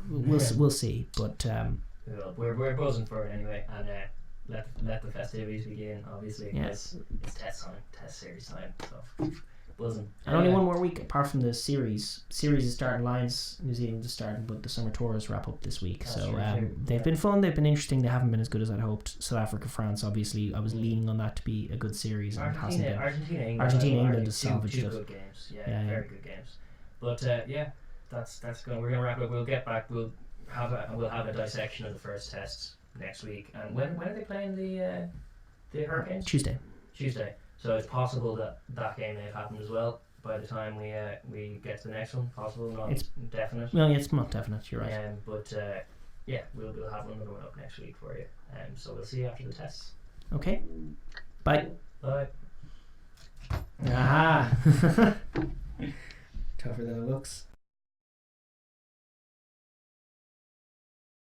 we'll see, but we're buzzing for it anyway, and let the festivities begin, obviously, because it's test series time, so buzzing. And only one more week apart from the series is starting. Lions New Zealand is starting, but the summer tours wrap up this week. They've been fun, they've been interesting, they haven't been as good as I'd hoped. South Africa France, obviously I was leaning on that to be a good series, and it hasn't been. Argentina England is salvaged. Two good games, very good games. But that's going. We're gonna wrap up. We'll get back. We'll have a dissection of the first test next week. And when are they playing the Hurricanes? Tuesday. So it's possible that game may have happened as well by the time we get to the next one. Possible, not definite. Well, it's not definite. You're right. We'll have another one up next week for you. So we'll see you after the tests. Okay. Bye. Bye. Aha. Tougher than it looks.